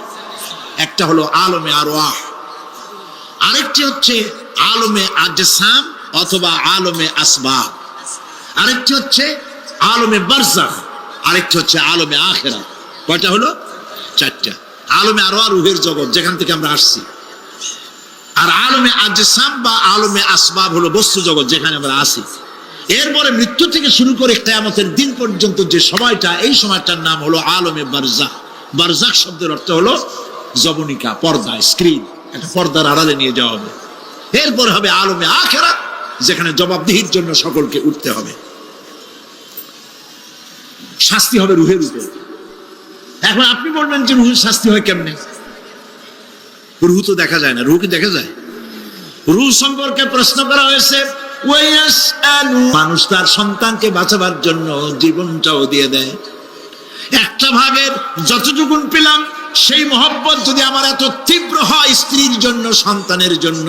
একটা হলো আলমে আরওয়াহ, আরেকটি হচ্ছে আলমে আজসাম অথবা আলমে আসবাব, আরেকটি হচ্ছে আলমে বারজাখ, আরেকটি হচ্ছে আলমে আখিরাত। কয়টা হলো? 4টা। আলমে আরওয়াহ রূহের জগৎ, যেখান থেকে আমরা আসছি, আর আলমে আজসাম বা আলমে আসবাব হলো বস্তু জগৎ, যেখানে আমরা আছি। এরপরে মৃত্যু থেকে শুরু করে কিয়ামতের দিন পর্যন্ত যে সময়টা, এই সময়টার নাম হলো আলমে বারজাখ। বারজাখ শব্দের অর্থ হলো জবনিকা, পর্দা, স্ক্রিন, একটা পর্দার আড়ালে নিয়ে যাওয়া হবে। এরপর হবে আলমে আখিরাত, যেখানে জবাবদিহির জন্য সকলকে উঠতে হবে। শাস্তি হবে রুহের উপর। এখন আপনি বলবেন যে রুহের শাস্তি হয় কেমনে? রুহ তো দেখা যায় না। রুহ কি দেখা যায়? রুহ সম্পর্কে প্রশ্ন করা হয়েছে। মানুষ তার সন্তানকে বাঁচাবার জন্য জীবনটাও দিয়ে দেয়। একটা ভাগের যতটুকু পেলাম, সেই মহব্বত যদি আমার এত তীব্র হয় স্ত্রীর জন্য, সন্তানের জন্য,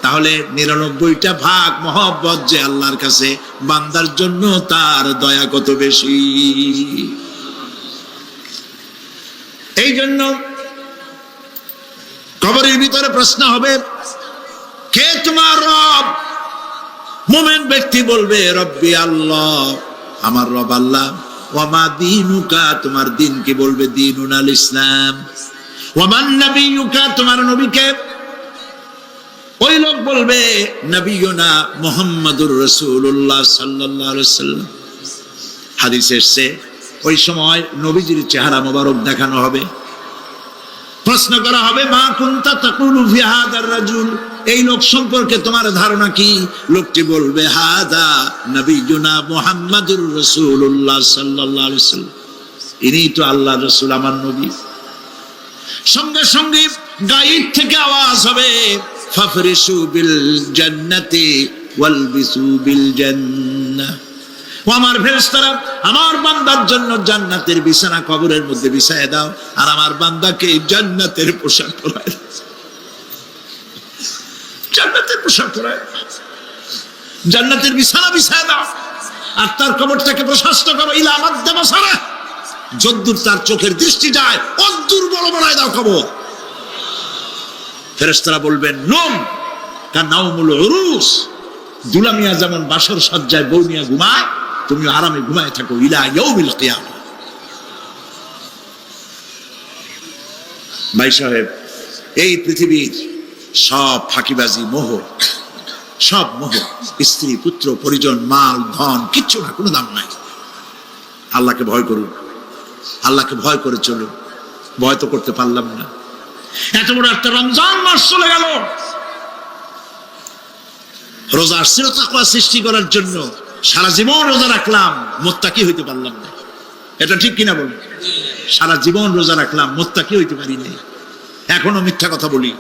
তাহলে 99টা ভাগ মহব্বত যে আল্লাহর কাছে বান্দার জন্য, তার দয়া কত বেশি। এই জন্য কবরের ভিতরে প্রশ্ন হবে, কে তোমার রব? মুমিন ব্যক্তি বলবে রব্বি আল্লাহ, আমার রব আল্লাহ। ওয়া মা দীনুকা, তোমার দিন কি বলবে দীনুনাল ইসলাম। ওয়া মান নাবিয়ুকা, তোমার নবীকে। ওই লোক বলবে নবিয়ুনা মুহাম্মাদুর রাসূলুল্লাহ সাল্লাল্লাহু আলাইহি ওয়াসাল্লাম। হাদিসে এসেছে ওই সময় নবীজির চেহারা মোবারক দেখানো হবে, প্রশ্ন করা হবে মা কুনতা তাকুলু ফি হাদার রাজুল, এই লোক সম্পর্কে তোমার ধারণা কি? লোকটি বলবে হাদা নবিয়ুনা মুহাম্মাদুর রাসূলুল্লাহ সাল্লাল্লাহু আলাইহি ওয়াসাল্লাম, ইনি তো আল্লাহর রাসূল, আমার নবী। সঙ্গে সঙ্গে গায়েব থেকে আওয়াজ হবে ফাফরিশু বিল জান্নাতি ওয়ালবিসু বিল জান্নাহ, ও আমার ফেরেশতারা আমার বান্দার জন্য জান্নাতের বিছানা কবরের মধ্যে বিছায় দাও, আর আমার বান্দাকে জান্নাতের পোশাক পরায় দাও। জান্নাতের পোশাক পরায়, জান্নাতের বিছানা বিছায় দাও, আর তার কবরটাকে প্রশস্ত করো ইলা মাদ্দা বাসারা, যদ্দূর তার চোখের দৃষ্টি যায় অদ্দূর বড় বানায় দাও কবর। ফেরেশতারা বলবেন নম কানাউমুল উরুস, দুলামিয়া যেমন বাসর সজ্জায় বউ নিয়ে ঘুমায়, তুমি আরামে ঘুমায় থাকো ইলা ইয়াউমিল কিয়ামা। ভাই সাহেব, এই পৃথিবীর সব ফাঁকিবাজি, মোহ, সব মোহ, স্ত্রী পুত্র পরিজন মাল ধন কিচ্ছু না, কোনো দাম নাই। আল্লাহকে ভয় করুন, আল্লাহকে ভয় করে চলুন। ভয় তো করতে পারলাম না, এত বড় একটা রমজান মাস চলে গেল। রোজা আসছিল তাকওয়া সৃষ্টি করার জন্য, সারা জীবন রোজা রাখলাম, মুত্তাকি হইতে পারলাম না। এটা ঠিক কিনা বলি? সারা জীবন রোজা রাখলাম, মুত্তাকি হইতে পারি নাই। এখনো মিথ্যা কথা বলি,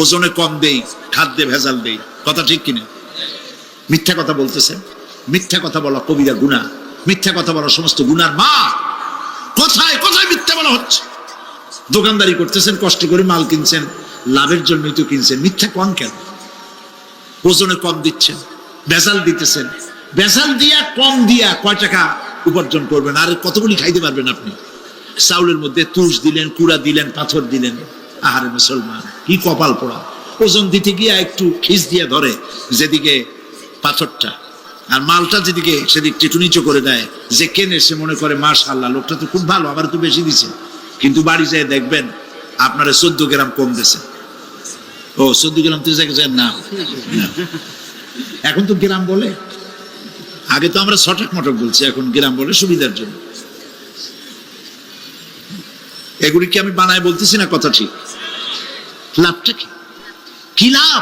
ওজনে কম দেই, খাদ্যে ভেজাল দেই, কথা ঠিক কিনা? মিথ্যা কথা বলতেছেন, মিথ্যা কথা বলা কবিরা গুনাহ, মিথ্যা কথা বলা সমস্ত গুনার মা। কোথায় কোথায় মিথ্যা বলা হচ্ছে। দোকানদারি করতেছেন, কষ্ট করে মাল কিনছেন, লাভের জন্যই তো কিনছেন, মিথ্যা কম কেন? ওজনে কম দিচ্ছেন, ভেজাল দিতেছেন, ভেজাল দিয়া কম দিয়া কয় টাকা উপার্জন করবেন? আর কতগুলি খাইতে পারবেন আপনি? চাউলের মধ্যে তুষ দিলেন, কুড়া দিলেন, পাথর দিলেন। আহারে মুসলমান, কি কপাল পোড়া। ওজন দিতে গিয়া একটু খিস দিয়ে ধরে যেদিকে পাথরটা, আর মালটা যেদিকে সেদিক টিটু নিচু করে দেয়। যে কেনে সে মনে করে মাশাআল্লাহ, লোকটা তো খুব ভালো, আবার তো বেশি দিছে। কিন্তু বাড়ি যায় দেখবেন আপনারা 14 গ্রাম কম দিয়েছে। ও 14 গ্রাম তো না, এখন তো গ্রাম বলে, আগে তো আমরা ছটক মটক বলছি, এখন গ্রাম বলে সুবিধার জন্য। এগুলি কি আমি বানায় বলতেছি না? কথা ঠিক। লাভটা কি? কি লাভ?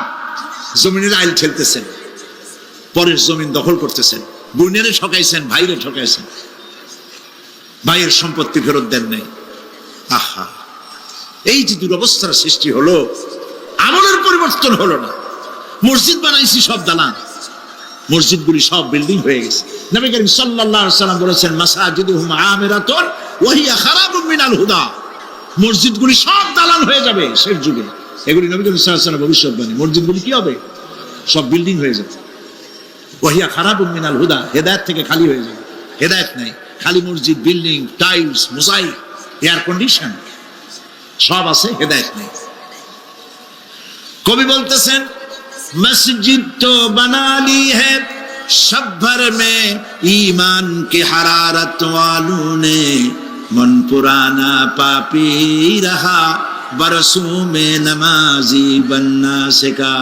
জমিনের আইল ঠেলতেছেন, পরের জমিন দখল করতেছেন, বোনেরে ঠকাইছেন, ভাইরে ঠকাইছেন, ভাইয়ের সম্পত্তি ফেরত দেন নাই। আহা, এই যে দুরবস্থার সৃষ্টি হলো, আমলের পরিবর্তন হলো না। মসজিদ বানাইছি সব দালান, মসজিদগুলি সব বিল্ডিং হয়ে গেছে। নবী করিম সাল্লাল্লাহু আলাইহি ওয়াসাল্লাম বলেছেন মাসাজিদুহুম আমিরাতুন ওয়া হিয়া খারাবুম মিনাল হুদা, মসজিদগুলি সব দালান হয়ে যাবে শেষ যুগে। এগুলি নবী করিম সাল্লাল্লাহু আলাইহি ওয়াসাল্লাম ভবিষ্যৎবাণী। মসজিদগুলি কি হবে? সব বিল্ডিং হয়ে যাবে। ওয়া হিয়া খারাবুম মিনাল হুদা, হেদায়েত থেকে খালি হয়ে যাবে। হেদায়েত নাই, খালি মসজিদ, building, tiles, mosaic, air condition সব আছে, হেদায়েত নেই। কবি বলতেছেন मस्जिद तो बना ली है सब भर में ईमान की हरारत वालों ने, मन पुराना पापी रहा बरसों में नमाजी बनना सिखा।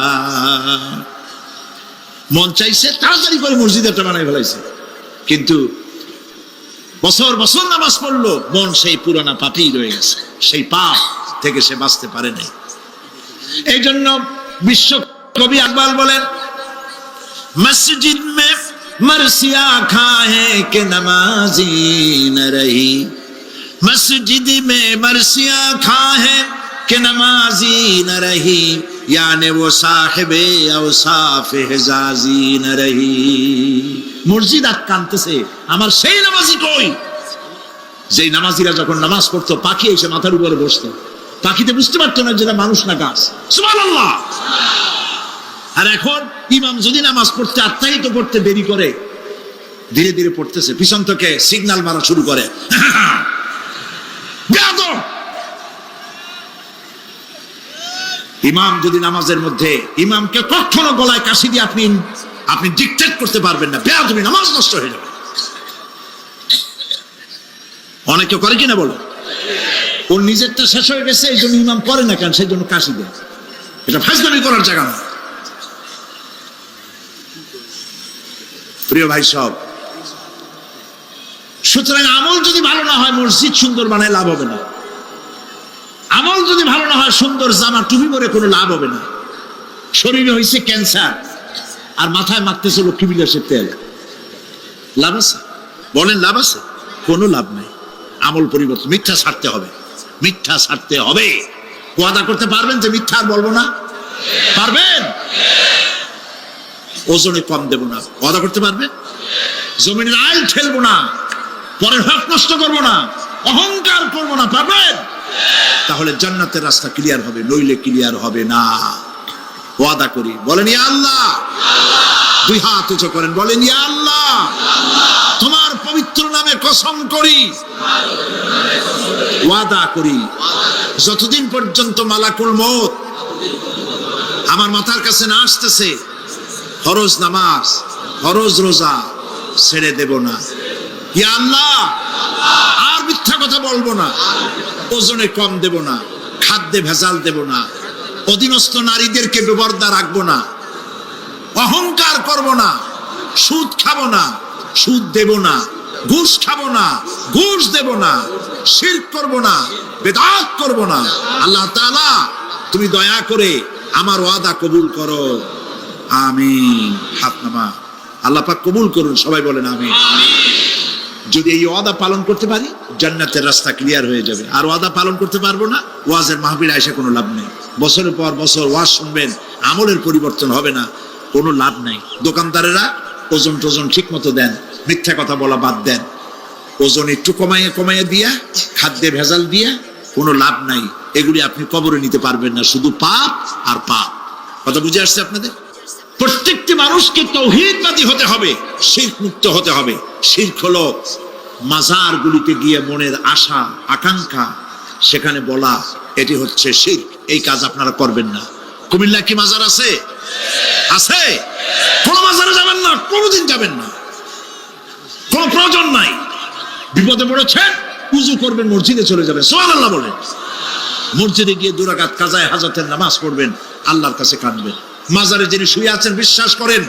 মন চাইছে তাড়াতাড়ি করে মসজিদ একটা বানাই ফেলাইছে, কিন্তু বছর বছর নামাজ পড়লো, মন সেই পুরানা পাপী রয়ে গেছে, সেই পাপ থেকে সে বাঁচতে পারে নাই। এই জন্য বিশ্ব কবি আকবাল বলেন মসজিদ মে মরসিয়া খায়ে কে নমাজি ন রহি, মসজিদ মে মরসিয়া খায়ে কে নমাজি ন রহি, यानी वो साहिबे औसाफ हिजाजी न रही। মসজিদ আটকানতেছে, আমার সেই নামাজি কই? যেই নামাজিরা যখন নামাজ পড়তো পাখি এসে মাথার উপরে বসতো, পাখিতে বুঝতে পারতো না যেটা মানুষ না গাছ। সুবহানাল্লাহ। আর এখন ইমাম যদি নামাজ পড়তে আত্মাহিত করতে দেরি করে, ধীরে ধীরে পড়তেছে, পিছন থেকে সিগন্যাল মারা শুরু করে, ইমাম যদি নামাজের মধ্যে, ইমামকে কখনো গলায় কাশি দিয়ে আপনি ডিকটেট করতে পারবেন না, বেয়াদবি, নামাজ নষ্ট হয়ে যাবে। অনেকে করে কিনা বলো? ওর নিজেরটা শেষ হয়ে গেছে, এই জন্য ইমাম করে না কেন, সেই জন্য কাশি দেয়। এটা ফাজলামি করার জায়গা না। প্রিয় ভাই সব, সুতরাং আমল যদি ভালো না হয়, মসজিদ সুন্দর বানায় লাভ হবে না। আমল যদি ভালো না হয়, সুন্দর জামা টুপি পরে কোনো লাভ হবে না। শরীরে হয়েছে ক্যান্সার আর মাথায় মাখতেছে লক্ষ্মী বিলাসের তেল, লাভ আছে? বলেন লাভ আছে? কোনো লাভ নাই। আমল পরিবর্তন, মিথ্যা ছাড়তে হবে, মিথ্যা ছাড়তে হবে। ওয়াদা করতে পারবেন যে মিথ্যা আর বলবো না? পারবেন? ওজনে কম দেব না, ওয়াদা করতে পারবেন? জমিনের আইল ঠেলবো না, পরের হক নষ্ট করবো না, অহংকার করবো না, পারবেন? তাহলে জান্নাতের রাস্তা ক্লিয়ার হবে, নইলে ক্লিয়ার হবে না। ওয়াদা করি, বলেন ইয়া আল্লাহ। দুই হাত উঁচু করেন, বলেন ইয়া আল্লাহ, তোমার পবিত্র নামে কসম করি, ওয়াদা করি, যতদিন পর্যন্ত মালাকুল মউত আমার মাথার কাছে না আসতেছে, ফরজ নামাজ, ফরজ রোজা ছেড়ে দেব না। ইয়া আল্লাহ, আর মিথ্যা কথা বলবো না, ওজনে কম দেব না, খাদ্যে ভেজাল দেব না, অধীনস্থ নারীদেরকে বেপরদা রাখবো না, অহংকার করব না, সুদ খাবো না, সুদ দেব না, ঘুষ খাবো না, ঘুষ দেব না, শিরক করব না, বেদাত করব না। আল্লাহ তাআলা তুমি দয়া করে আমার ওয়াদা কবুল করো, আমিন। হাত নামা, আল্লাহ পাক কবুল করুন, সবাই বলেন আমিন। যদি এই ওয়াদা পালন করতে পারি, জান্নাতের রাস্তা ক্লিয়ার হয়ে যাবে। আর ওয়াদা পালন করতে পারবো না, ওয়াজের মাহফিলে আইসা কোনো লাভ নেই। বছরের পর বছর ওয়াজ শুনবেন, আমলের পরিবর্তন হবে না, কোনো লাভ নাই। দোকানদারেরা ওজন টোজন ঠিক মতো দেন, মিথ্যা কথা বলা বাদ দেন, ওজন একটু কমাইয়া দিয়া, খাদ্যে ভেজাল দিয়া কোনো লাভ নাই। এগুলি আপনি কবরে নিতে পারবেন না, শুধু পাপ আর পাপ। কথা বুঝে আসছে আপনাদের? প্রত্যেকটি মানুষকে তাওহীদবাদী হতে হবে, শিরক মুক্ত হতে হবে। শিরক হলো মাজার গুলিতে গিয়ে মনের আশা আকাঙ্ক্ষা সেখানে বলা, এটি হচ্ছে শিরক। এই কাজ আপনারা করবেন না। কুমিল্লা কি মাজার আছে? আছে? কোন মাজারে যাবেন না, কোনদিন যাবেন না, কোন প্রয়োজন নাই। বিপদে পড়েছেন, উযু করবেন, মসজিদে চলে যাবেন, সুবহানাল্লাহ বলেন। মসজিদে গিয়ে 2 রাকাত কাজায়ে হাজাতের নামাজ পড়বেন, আল্লাহর কাছে কাঁদবেন। মাজারে যিনি শুয়ে আছেন, বিশ্বাস করেন,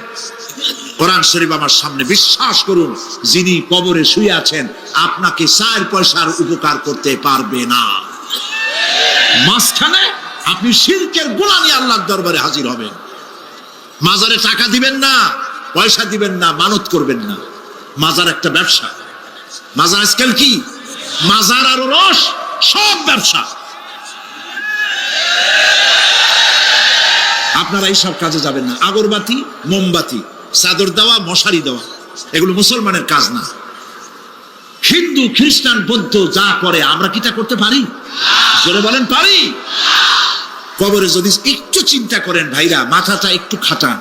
কোরআন শরীফ আমার সামনে, বিশ্বাস করুন, যিনি কবরে শুয়ে আছেন আপনাকে 4 পয়সার উপকার করতে পারবে না। মাঝখানে আপনি শিরকের গোলা নিয়ে আল্লাহর দরবারে হাজির হবেন। মাজারে টাকা দিবেন না, পয়সা দিবেন না, মানত করবেন না। মাজার একটা ব্যবসা। মাজার আজকাল কি? মাজার আর রস সব ব্যবসা। আপনারা এইসব কাজে যাবেন না। আগরবাতি, মোমবাতি, চাদর দেওয়া, মশারি দেওয়া, এগুলো মুসলমানের কাজ না। হিন্দু, খ্রিস্টান, বৌদ্ধ যা করে আমরা কি তা করতে পারি? জোরে বলেন, পারি? কবরে যদি একটু চিন্তা করেন ভাইরা, মাথাটা একটু খাটান,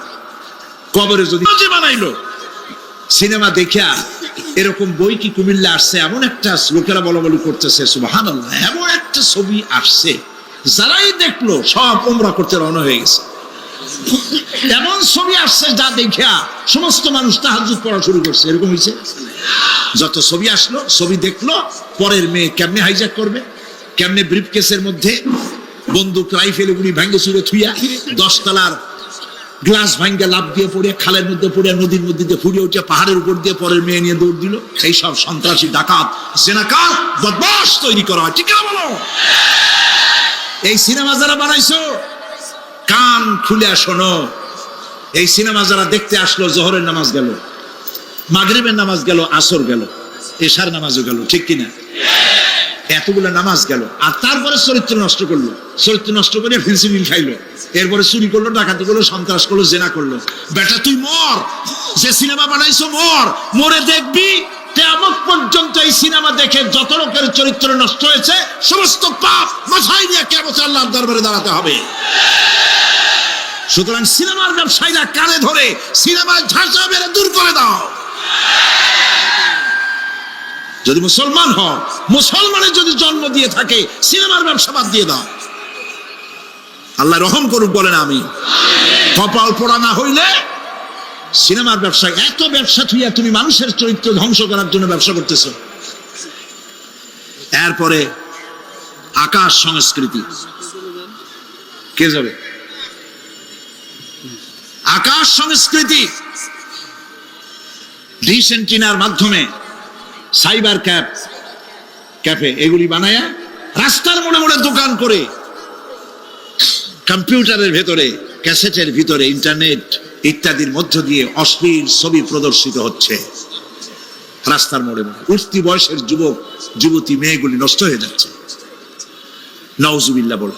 কবরে যদি বানাইলো সিনেমা দেখিয়া, এরকম বই কি কুমিল্লা আসছে? এমন একটা লোকেরা বলা বলি করতেছে, সুবহানাল্লাহ, এমন একটা ছবি আসছে, যারাই দেখলো সব উমরা করতে রওনা হয়ে গেছে। এমন ছবি আসছে যা দেখিয়া সমস্ত মানুষ তাহাজ্জুদ পড়া শুরু করছে। এরকম হয়েছে? যত ছবি আসলো, ছবি দেখলো, পরের মেয়ে কেমনে হাইজ্যাক করবে, কেমনে ব্রিফকেসের মধ্যে বন্দুক, রাইফেল এগুলি ভাঙ্গে চুরে থুইয়া 10 তলার গ্লাস ভাঙ্গে লাভ দিয়ে পড়ে, খালের মধ্যে পড়ে, নদীর মধ্যে দিয়ে ফুড়ে উঠে, পাহাড়ের উপর দিয়ে পরের মেয়ে নিয়ে দৌড় দিল। এই সব সন্ত্রাসী, ডাকাত, জেনাকার, বদমাশ তৈরি করা হয়, ঠিক না বলো? এই সিনেমা যারা বানাইছো, কান খুলে শোনো, এই সিনেমা যারা দেখতে আসলো, জোহরের নামাজ গেল, মাগরিবের নামাজ গেল, আসর গেল, এশার নামাজও গেল, ঠিক কিনা? এতগুলো নামাজ গেল, আর তারপরে চরিত্র নষ্ট করলো। চরিত্র নষ্ট করে ফেন্সিডিল খাইলো, এরপরে চুরি করলো, ডাকাতি করলো, সন্ত্রাস করলো, জেনা করলো। বেটা তুই মর, যে সিনেমা বানাইছো মর, মরে দেখবি কিয়ামত পর্যন্ত এই সিনেমা দেখে যত লোকের চরিত্র নষ্ট হয়েছে সমস্ত পাপ মাথায় নিয়ে কিয়ামত আল্লাহর দরবারে দাঁড়াতে হবে। সুতরাং সিনেমার ব্যবসায়ীরা কানে ধরে সিনেমার ঝাঁঝা মেরে দূর করে দাও। যদি মুসলমান হও, মুসলমানের যদি জন্ম দিয়ে থাকে, সিনেমার ব্যবসা বাদ দিয়ে দাও। আল্লাহ রহম করুক, বলেন আমি। কপাল পোড়া না হইলে সিনেমার ব্যবসা, এত ব্যবসা থুইয়া তুমি মানুষের চরিত্র ধ্বংস করার জন্য ব্যবসা করতেছ। এরপরে আকাশ সংস্কৃতি, কে যাবে? আকাশ সংস্কৃতি ডিশ এন্টিনার মাধ্যমে সাইবার ক্যাফে এগুলি বানায়া রাস্তার মোড়ে মোড়ে দোকান করে কম্পিউটারের ভেতরে, ক্যাসেটের ভিতরে, ইন্টারনেট ইত্যাদির মধ্য দিয়ে অশ্লীল ছবি প্রদর্শিত হচ্ছে। রাস্তার মোড়ে মোড়ে উঠতি বয়সের যুবক যুবতী মেয়েগুলি নষ্ট হয়ে যাচ্ছে। নাউজুবিল্লাহ বলে।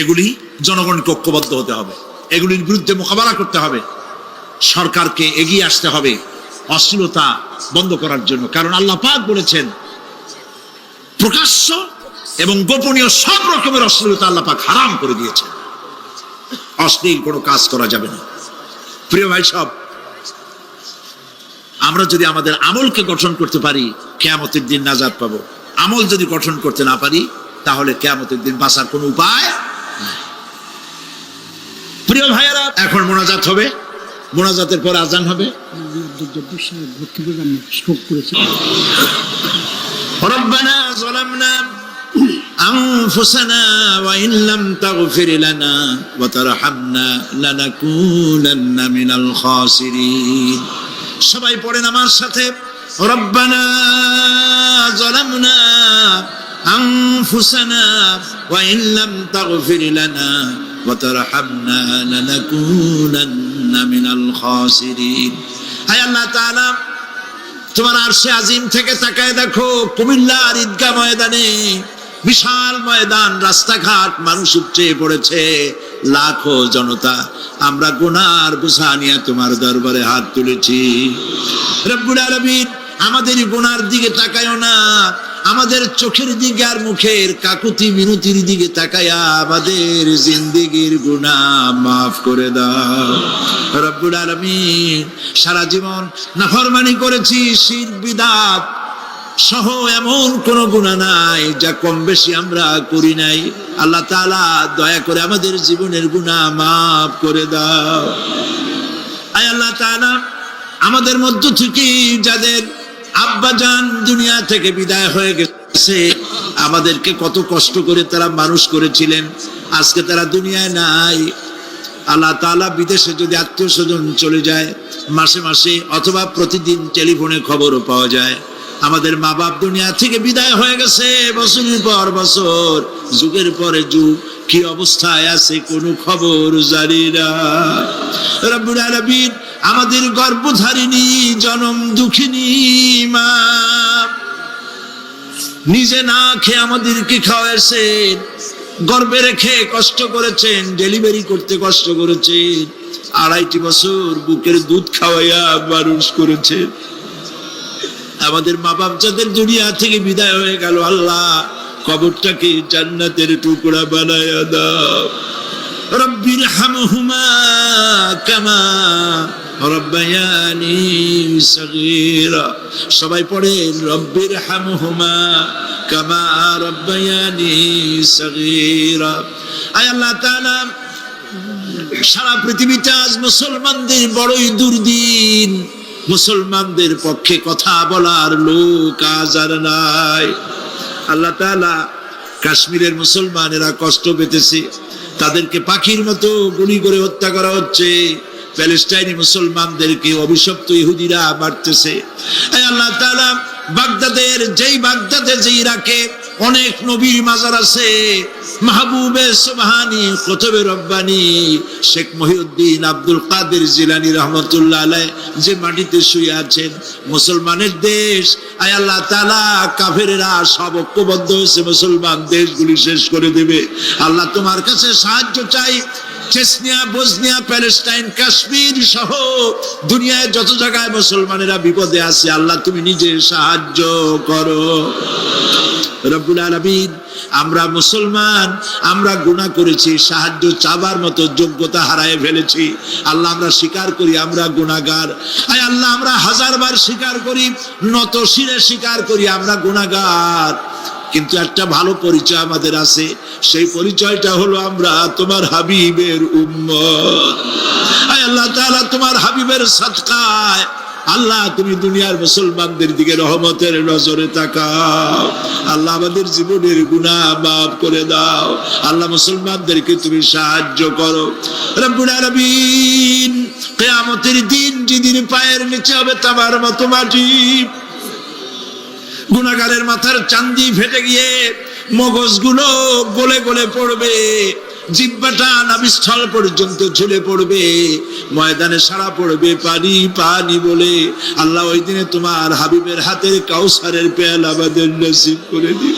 এগুলি জনগণকে ঐক্যবদ্ধ হতে হবে, এগুলির বিরুদ্ধে মোকাবেলা করতে হবে, সরকারকে এগিয়ে আসতে হবে অশ্লীলতা বন্ধ করার জন্য। কারণ আল্লাহ পাক বলেছেন প্রকাশ্য এবং গোপনীয় সব রকমের অশ্লীলতা আল্লাহ পাক হারাম করে দিয়েছেন। অশ্লীল কোনো কাজ করা যাবে না। প্রিয় ভাই সব, আমরা যদি আমাদের আমলকে গঠন করতে পারি কিয়ামতের দিন নাজাত পাবো। আমল যদি গঠন করতে না পারি তাহলে কিয়ামতের দিন বাঁচার কোনো উপায় নাই। প্রিয় ভাইয়েরা, এখন মোনাজাত হবে, মোনাজাতের পর আজান হবে। রব্বানা যালামনা আনফুসানা ওয়া ইন লাম তাগফির লানা ওয়া তারহামনা লানাকুনান্না মিনাল খাসিরিন। সবাই পড়েন আমার সাথে, রব্বানা যালামনা আনফুসানা ওয়া ইন লাম তাগফির লানা ওয়া তারহামনা লানাকুনান্না মিনাল খাসিরিন। হে আল্লাহ তাআলা, তোমার আরশে আজিম থেকে তাকায় দেখো, কুমিল্লার ঈদগাহ ময়দানে বিশাল ময়দান, রাস্তাঘাট মানুষ উপচে পড়েছে, লাখো জনতা। আমরা গুনার বোঝা নিয়ে তোমার দরবারে হাত তুলেছি। রব্বুল আলামিন, আমাদের গুনার দিকে তাকায়ও না, আমাদের চোখের দিকে আর মুখের কাকুতি মিনতির দিকে তাকায়া আমাদের জিন্দেগির গুনাহ মাফ করে দাও। রব্বুল আলামিন, সারা জীবন নাফরমানি করেছি, শিরক বিদআত সহ এমন কোন গুনাহ নাই যা কম বেশি আমরা করি নাই। আল্লাহ তাআলা দয়া করে আমাদের জীবনের গুনাহ মাফ করে দাও। আয় আল্লাহ তাআলা, আমাদের মধ্য থেকে যাদের আব্বাজান দুনিয়া থেকে বিদায় হয়ে গেছে, আমাদেরকে কত কষ্ট করে তারা মানুষ করেছিলেন, আজকে তারা দুনিয়ায় নাই। আল্লাহ তাআলা, বিদেশে যদি আত্মীয় স্বজন চলে যায়, মাসে মাসে অথবা প্রতিদিন টেলিফোনে খবরও পাওয়া যায় আমাদের মা বাপ দুনিয়া থেকে বিদায় হয়ে গেছে, বছরের পর বছর, যুগের পরে যুগ, কি অবস্থায় আছে কোনো খবর জানি না। রব্বুল আলামিন, আমাদের গর্ভধারিণী জনম দুঃখিনী মা নিজে না খেয়ে আমাদেরকে খাওয়াইছেন, গর্ভে রেখে কষ্ট করেছেন, ডেলিভারি করতে কষ্ট করেছেন, 2.5 বছর বুকের দুধ খাওয়াইয়া মানুষ করেছেন। আমাদের মা বাপ যাদের দুনিয়া থেকে বিদায় হয়ে গেল, আল্লাহ কবরটাকে জান্নাতের টুকরা বানায়া দাও। রব্বির হামহুমা কামা রব্বায়ানি সগীরা। সবাই পড়েন, রব্বির হামহুমা কামা রব্বায়ানি সগীরা। আয় আল্লাহ তাআলা, সারা পৃথিবীতে আজ মুসলমানদের বড়ই দুর্দিন, মুসলমানদের পক্ষে কথা বলার লোক আজ আর নাই। আল্লাহ তাআলা, কাশ্মীরের মুসলমানেরা কষ্ট পেতেছে, তাদেরকে পাখির মতো গুলি করে হত্যা করা হচ্ছে। প্যালেস্টাইনি মুসলমানদেরকে অভিশপ্ত ইহুদিরা মারতেছে। আল্লাহ তাআলা, বাগদাদের যে ইরাকে অনেক নবীর মাজার আছে, মাহবুবে সুবহানী, কুতুবে রব্বানী, শেখ মহিউদ্দিন আব্দুল কাদের জিলানী রহমাতুল্লাহ আলাইহি যে মাটিতে শুয়ে আছেন, মুসলমানের দেশ। আয় আল্লাহ তাআলা, কাফেররা সব ঐক্যবদ্ধ হয়েছে, মুসলমান দেশগুলি শেষ করে দেবে। আল্লাহ, তোমার কাছে সাহায্য চাই। চেচনিয়া, বসনিয়া, প্যালেস্টাইন, কাশ্মীর সহ দুনিয়ায় যত জায়গায় মুসলমানেরা বিপদে আছে, আল্লাহ তুমি নিজে সাহায্য করো। রব্বুল আলামিন, আমরা মুসলমান, আমরা গুনাহ করেছি, সাহায্য চাবার মতো যোগ্যতা হারায় ফেলেছি। আল্লাহ, আমরা স্বীকার করি আমরা গুনাহগার। আয় আল্লাহ, আমরা 1000 বার স্বীকার করি, নত শিরে স্বীকার করি আমরা গুনাহগার। কিন্তু একটা ভালো পরিচয় আমাদের আছে, সেই পরিচয়টা হলো আমরা তোমার হাবিবের উম্মত। আয় আল্লাহ তাআলা, তোমার হাবিবের সাদকায় আল্লাহ তুমি দুনিয়ার মুসলমানদের দিকে রহমতের নজরে তাকাও। আল্লাহ আমাদের জীবনের গুনাহ মাফ করে দাও। আল্লাহ মুসলমানদেরকে তুমি সাহায্য করো রব্বুল আলামিন। কিয়ামতের দিন যেদিন পায়ের নিচে হবে তামার মতো মাটি, গুনাহগারের মাথার চান্দি ফেটে গিয়ে মগজগুলো গলে গলে পড়বে, জিহ্বাটা নাভিস্থল পর্যন্ত ঝুলে পড়বে, ময়দানে সারা পড়বে পানি পানি বলে। আল্লাহ ওই দিনে তোমার হাবিবের হাতের কাউসারের পেয়ালা আমাদের নসিব করে দিও।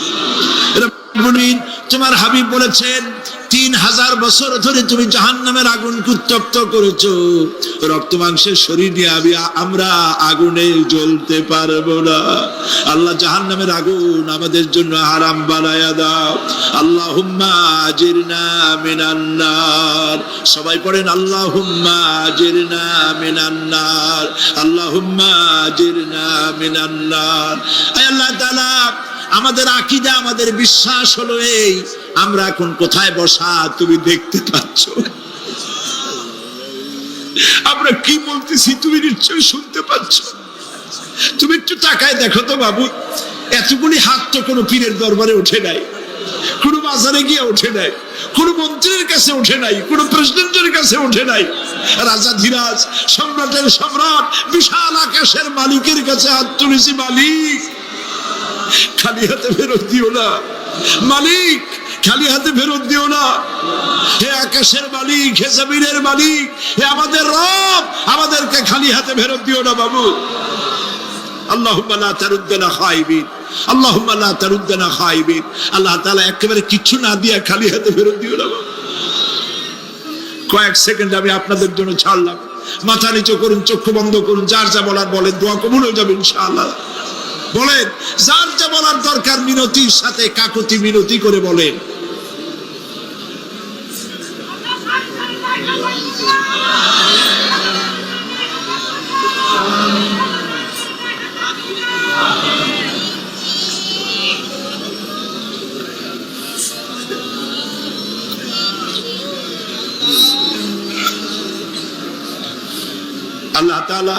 তোমার হাবিব বলেছেন 3000 বছর ধরে তুমি জাহান্নামের আগুনকে উত্তপ্ত করেছো, রক্ত মাংসের শরীর নিয়ে আমরা আগুনে জ্বলতে পারবো না। আল্লাহ জাহান্নামের আগুন আমাদের জন্য হারাম বানায়া দাও। আল্লাহুম্মা আজিরনা মিনান নার। সবাই পড়েন আল্লাহুম্মা আজিরনা মিনান নার, আল্লাহুম্মা আজিরনা মিনান নার। আয় আল্লাহ তাআলা, আমাদের আকীদা, আমাদের বিশ্বাস হলো এই, আমরা এখন কোথায় বসা তুমি দেখতে পাচ্ছ, আমরা কি বলতেছি তুমি নিশ্চয়ই শুনতে পাচ্ছ। তুমি একটু তাকায় দেখো তো বাবু, এতগুলি হাত তো কোনো পীরের দরবারে ওঠে নাই, কোনো বাজারে গিয়ে ওঠে নাই, কোনো মন্ত্রীর কাছে ওঠে নাই, কোনো প্রেসিডেন্টের কাছে ওঠে নাই। রাজা ধীরাজ, সম্রাটের সম্রাট, বিশাল আকাশের মালিকের কাছে হাত তুলেছি, মালিক খালি হাতে ফেরত দিও না, মালিক খালি হাতে ফেরত দিও না। হে আকাশের মালিক, হে জমিনের মালিক, হে আমাদের রব, আমাদেরকে খালি হাতে ফেরত দিও না বাবু। আল্লাহুম্মা লা তারুদ্দানা খাইবিন, আল্লাহুম্মা লা তারুদ্দানা খাইবিন। আল্লাহ তাআলা একেবারে কিছু না দিয়া খালি হাতে ফেরত দিও না বাবু। কয়েক সেকেন্ড আমি আপনাদের জন্য ছাড়লাম, মাথা নিচু করুন, চক্ষু বন্ধ করুন, যার যা বলার বলেন, দোয়া কবুল হয়ে যাবে ইনশাআল্লাহ। বলেন যার যা বলার দরকার মিনতির সাথে, কাকুতি মিনতি করে বলেন। আল্লাহ তাআলা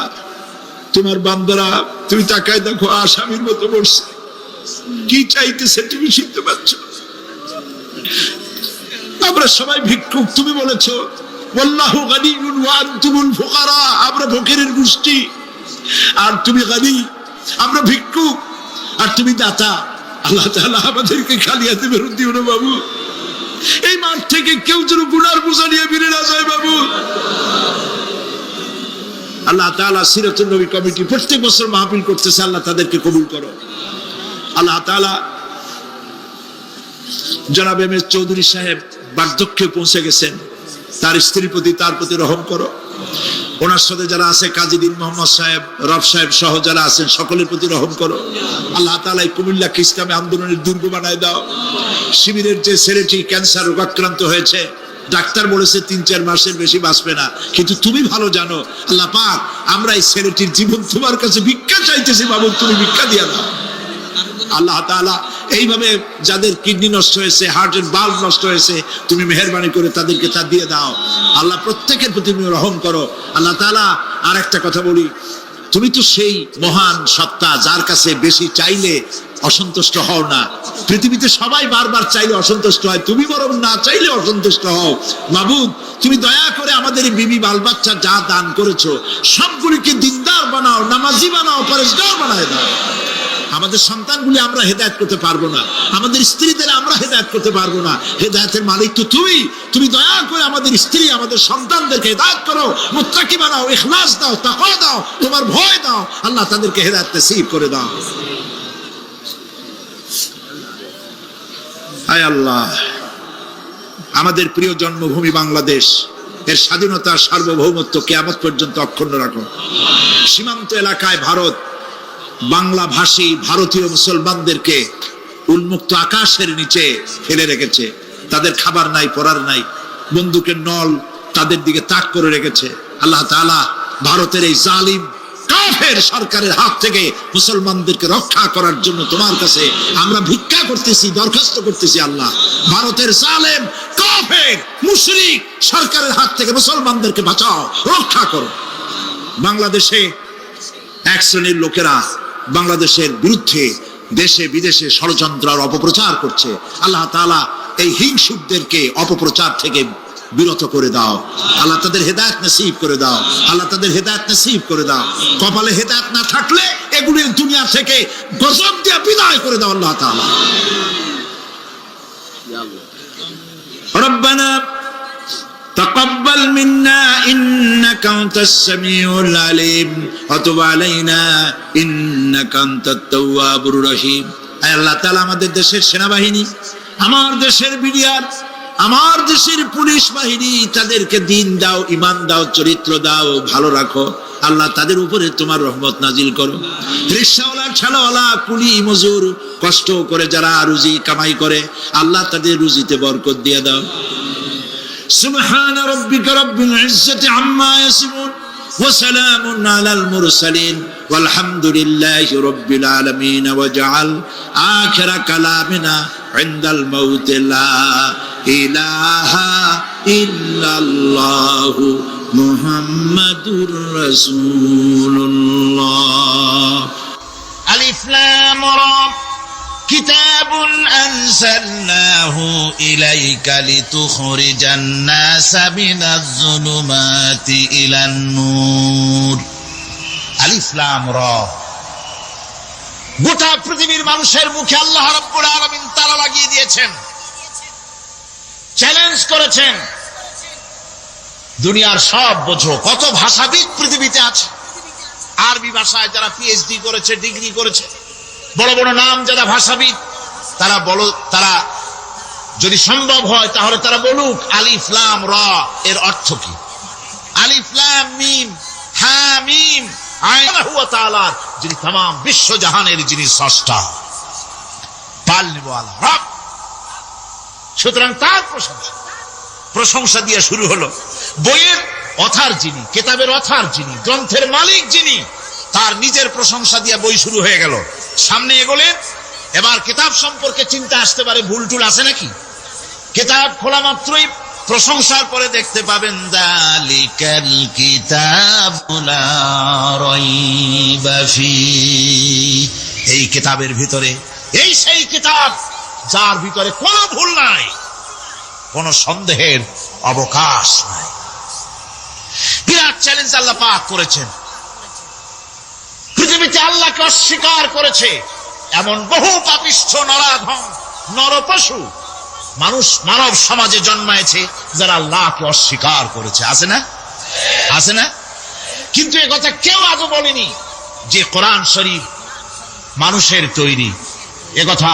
তোমার বান্দারা, তুমি তাকায় দেখো আসামির মতো বসছে, কি চাইতেছে তুমি শুনতে পাচ্ছ। আমরা সবাই ভিক্ষুক, তুমি বলেছো ওয়াল্লাহু গানিয়্যুন ওয়া আনতুমুল ফুকারা, আমরা ফকিরের গোষ্ঠী আর তুমি গানি, আমরা ভিক্ষুক আর তুমি দাতা। আল্লাহ তাআলা আমাদেরকে খালি হাতে ফেরত দিও না বাবু। এই মাঠ থেকে কেউ যেন গুনার বোঝা নিয়ে ফিরে না যায় বাবু। আল্লাহ তাআলা সিরাতুন নবী কমিটি প্রত্যেক বছর মাহফিল করতেছে, আল্লাহ তাদেরকে কবুল করো। আল্লাহ তাআলা জনাব এম এস চৌধুরী সাহেব বার্ধক্যে পৌঁছে গেছেন, তার স্ত্রীর প্রতি, তার প্রতি রহম করো। ওনার সাথে যারা আছে, কাজী দিন মোহাম্মদ সাহেব, রব সাহেব সহ যারা আছেন, সকলের প্রতি রহম করো। আল্লাহ তাআলা এই কুমিল্লাকে ইসলামী আন্দোলনের দুর্গ বানায় দাও। শিবিরের যে ছেলেটি ক্যান্সার রোগাক্রান্ত হয়েছে, ডাক্তার বলেছে 3-4 মাসের বেশি বাঁচবে না, কিন্তু তুমি ভালো জানো আল্লাহ পাক, আমরা এই ছেলেটির জীবন তোমার কাছে ভিক্ষা চাইতেছি বাবু, তুমি ভিক্ষা দিয়া দাও। আল্লাহ তাআলা এইভাবে যাদের কিডনি নষ্ট হয়েছে, হার্টের বাল্ব নষ্ট হয়েছে, তুমি মেহেরবানি করে তাদেরকে তা দিয়ে দাও। আল্লাহ প্রত্যেকের প্রতি তুমি রহম করো। আল্লাহ তাআলা আর একটা কথা বলি, তুমি তো সেই মহান সত্তা যার কাছে বেশি চাইলে অসন্তুষ্ট হও না। পৃথিবীতে সবাই বারবার চাইলে অসন্তুষ্ট হয়, তুমি বরং না চাইলে অসন্তুষ্ট হও। মাবুদ, তুমি দয়া করে আমাদের বিবি বাল বাচ্চা যা দান করেছো সবগুলিকে দিনদার বানাও, নামাজি বানাও, পরেশগার বানায় দাও। আমাদের সন্তানগুলি আমরা হেদায়েত করতে পারবো না, আমাদের স্ত্রীদের আমরা হেদায়েত করতে পারবো না, হেদায়েতের মালিক তো তুমি। তুমি দয়া করে আমাদের স্ত্রী, আমাদের সন্তানদেরকে হেদায়েত করো, মুত্তাকি বানাও, ইখলাস দাও, তাকওয়া দাও, তোমার ভয় দাও। আল্লাহ তাদেরকে হেদায়েত নসিব করে দাও। আয় আল্লাহ, আমাদের প্রিয় জন্মভূমি বাংলাদেশ, এর স্বাধীনতা, সার্বভৌমত্ব কিয়ামত পর্যন্ত অক্ষুণ্ণ রাখো। সীমান্ত এলাকায় ভারত বাংলা ভাষী ভারতীয় মুসলমানদেরকে উন্মুক্ত আকাশের নিচে ফেলে রেখেছে, তাদের খাবার নাই, পরার নাই, বন্দুকের নল তাদের দিকে তাক করে রেখেছে। আল্লাহ তাআলা ভারতের এই জালিম কাফের সরকারের হাত থেকে মুসলমানদেরকে রক্ষা করার জন্য তোমার কাছে আমরা ভিক্ষা করতেছি, দরখাস্ত করতেছি। আল্লাহ, ভারতের জালেম কাফের মুশরিক সরকারের হাত থেকে মুসলমানদেরকে বাঁচাও, রক্ষা করো। বাংলাদেশে এক শ্রেণীর লোকেরা বাংলাদেশের বিরুদ্ধে দেশে বিদেশে ষড়যন্ত্র আর অপপ্রচার করছে। আল্লাহ তাআলা এই হিংসুকদেরকে অপপ্রচার থেকে বিরত করে দাও। আল্লাহ তাদের হেদায়েত নসিব করে দাও। আল্লাহ তাদের হেদায়েত নসিব করে দাও। কপালে হেদায়েত না থাকলে এগুলি দুনিয়া থেকে গজব দিয়ে বিদায় করে দাও আল্লাহ তাআলা। রব্বানা তাকাব্বাল মিন্না ইন্নাকা আনতাস সামিউল আলিম ওয়া তুব আলাইনা ইন্নাকা আনতাত তাওয়াবুর রহিম। আয় আল্লাহ তাআলা, আমাদের দেশের সেনাবাহিনী, আমার দেশের বিডিআর, আমার দেশের পুলিশ বাহিনী, তাদেরকে দিন দাও, ঈমান দাও, চরিত্র দাও, ভালো রাখো আল্লাহ। তাদের উপরে তোমার রহমত নাজিল করো। রিকশাওয়ালা, ঠেলাওয়ালা, কুলি মজুর, কষ্ট করে যারা রুজি কামাই করে আল্লাহ তাদের রুজিতে বরকত দিয়ে দাও। সুবহান রাব্বিকা রাব্বিল ইজ্জাতি আম্মা ইয়াসিফুন ওয়া সালামুন আলাল মুরসালিন ওয়ালহামদুলিল্লাহি রাব্বিল আলামিন ওয়া জাআল আখিরা কালামিনা ইনদাল মাউত লা ইলাহা ইল্লাল্লাহু মুহাম্মাদুর রাসূলুল্লাহ। আলিফ লাম রা কিতাবুন আনজালনাহু ইলাইকা লিতুখরিজান নাসা মিনাজ যুলুমাতি ইলান নূর। আলিফ লাম রা, গোটা পৃথিবীর মানুষের মুখে আল্লাহ রাব্বুল আলামিন তালা লাগিয়ে দিয়েছেন, চ্যালেঞ্জ করেছেন, দুনিয়ার সব বোঝো। কত ভাষাবিদ পৃথিবীতে আছে, আরবি ভাষায় যারা পিএইচডি করেছে, ডিগ্রি করেছে, বড় বড় নাম যারা ভাষাবিদ, তারা যদি সম্ভব হয় তাহলে তারা বলুক আলিফ লাম রা এর অর্থ কি। আলিফ লাম মিম হা মিম আল্লাহু ওয়া তাআলা, যিনি तमाम বিশ্ব জাহানের যিনি স্রষ্টা, পালনেওয়ালা রব। সুতরাং তার প্রশংসা দিয়ে শুরু হলো। বইয়ের অথার যিনি, কিতাবের অথার যিনি, গ্রন্থের মালিক যিনি, তার নিজের প্রশংসা দিয়ে বই শুরু হয়ে গেল। সামনে এগোলেন, এবার কিতাব সম্পর্কে চিন্তা আসতে পারে, ভুল টুল আছে নাকি। কিতাব খোলা মাত্রই প্রশংসার পরে দেখতে পাবেন যালিকাল কিতাবু লা রাইবা ফি, এই কিতাবের ভিতরে, এই সেই কিতাব যার ভিতরে কোনো ভুল নাই, কোনো সন্দেহের অবকাশ নাই। বিরাট চ্যালেঞ্জ আল্লাহ পাক করেছেন। পৃথিবীতে আল্লাহকে অস্বীকার করেছে এমন বহু পাপিষ্ঠ নরাধম নরপশু মানুষ মানব সমাজে জন্মায়েছে যারা আল্লাহকে অস্বীকার করেছে। আছে না? আছে না? কিন্তু এ কথা কেউ আজও বলেনি যে কোরআন শরীফ মানুষের তৈরি। এ কথা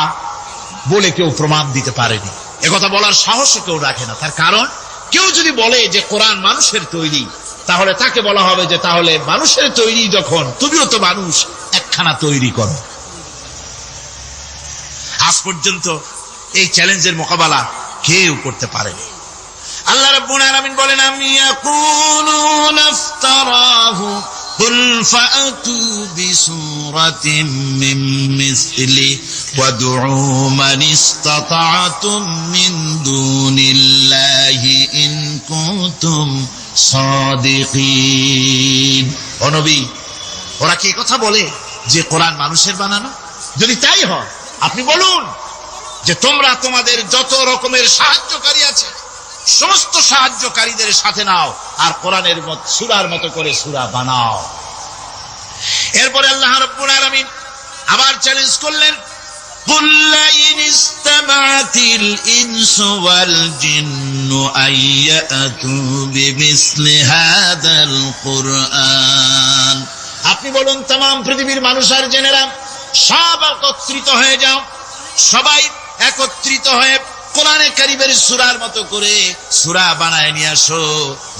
বলে কেউ প্রমাণ দিতে পারেনি। এ কথা বলার সাহসও কেউ রাখে না। তার কারণ, কেউ যদি বলে যে কোরআন মানুষের তৈরি, তাহলে তাকে বলা হবে যে তাহলে মানুষের তৈরি যখন, তুমিও তো মানুষ, একখানা তৈরি করো। আজ পর্যন্ত এই চ্যালেঞ্জের মোকাবেলা কেউ করতে পারেনি। আল্লাহ রাব্বুল আলামিন বলেন, আমি ইয়াকুলুনা ইফতারাহু কুল ফাআতু বিসূরাতিন মিন মিসলি ওয়াদউ মান ইসতাতা'তুম মিন দুনিল্লাহি ইন কুনতুম সাদিকিন। ও নবী, ওরা কি কথা বলে যে কোরআন মানুষের বানানো? যদি তাই হয়, আপনি বলুন যে তোমরা তোমাদের যত রকমের সাহায্যকারী আছে সমস্ত সাহায্যকারীদের সাথে নাও আর কোরআনের সূরার মতো করে সূরা বানাও। এরপরে আল্লাহ রাব্বুল আলামিন আবার চ্যালেঞ্জ করলেন, কুল লা ইন ইসতামা'তিল ইনসু ওয়াল জিন্নু আইয়াতু বিমিসলি হাদাল কুরআন। আপনি বলুন, तमाम পৃথিবীর মানুষ আর জেনেরা সব একত্রিত হয়ে যাও, সবাই একত্রিত হয়ে কোরআনে কারীমের সূরার মতো করে সূরা বানায় নিয়ে আসো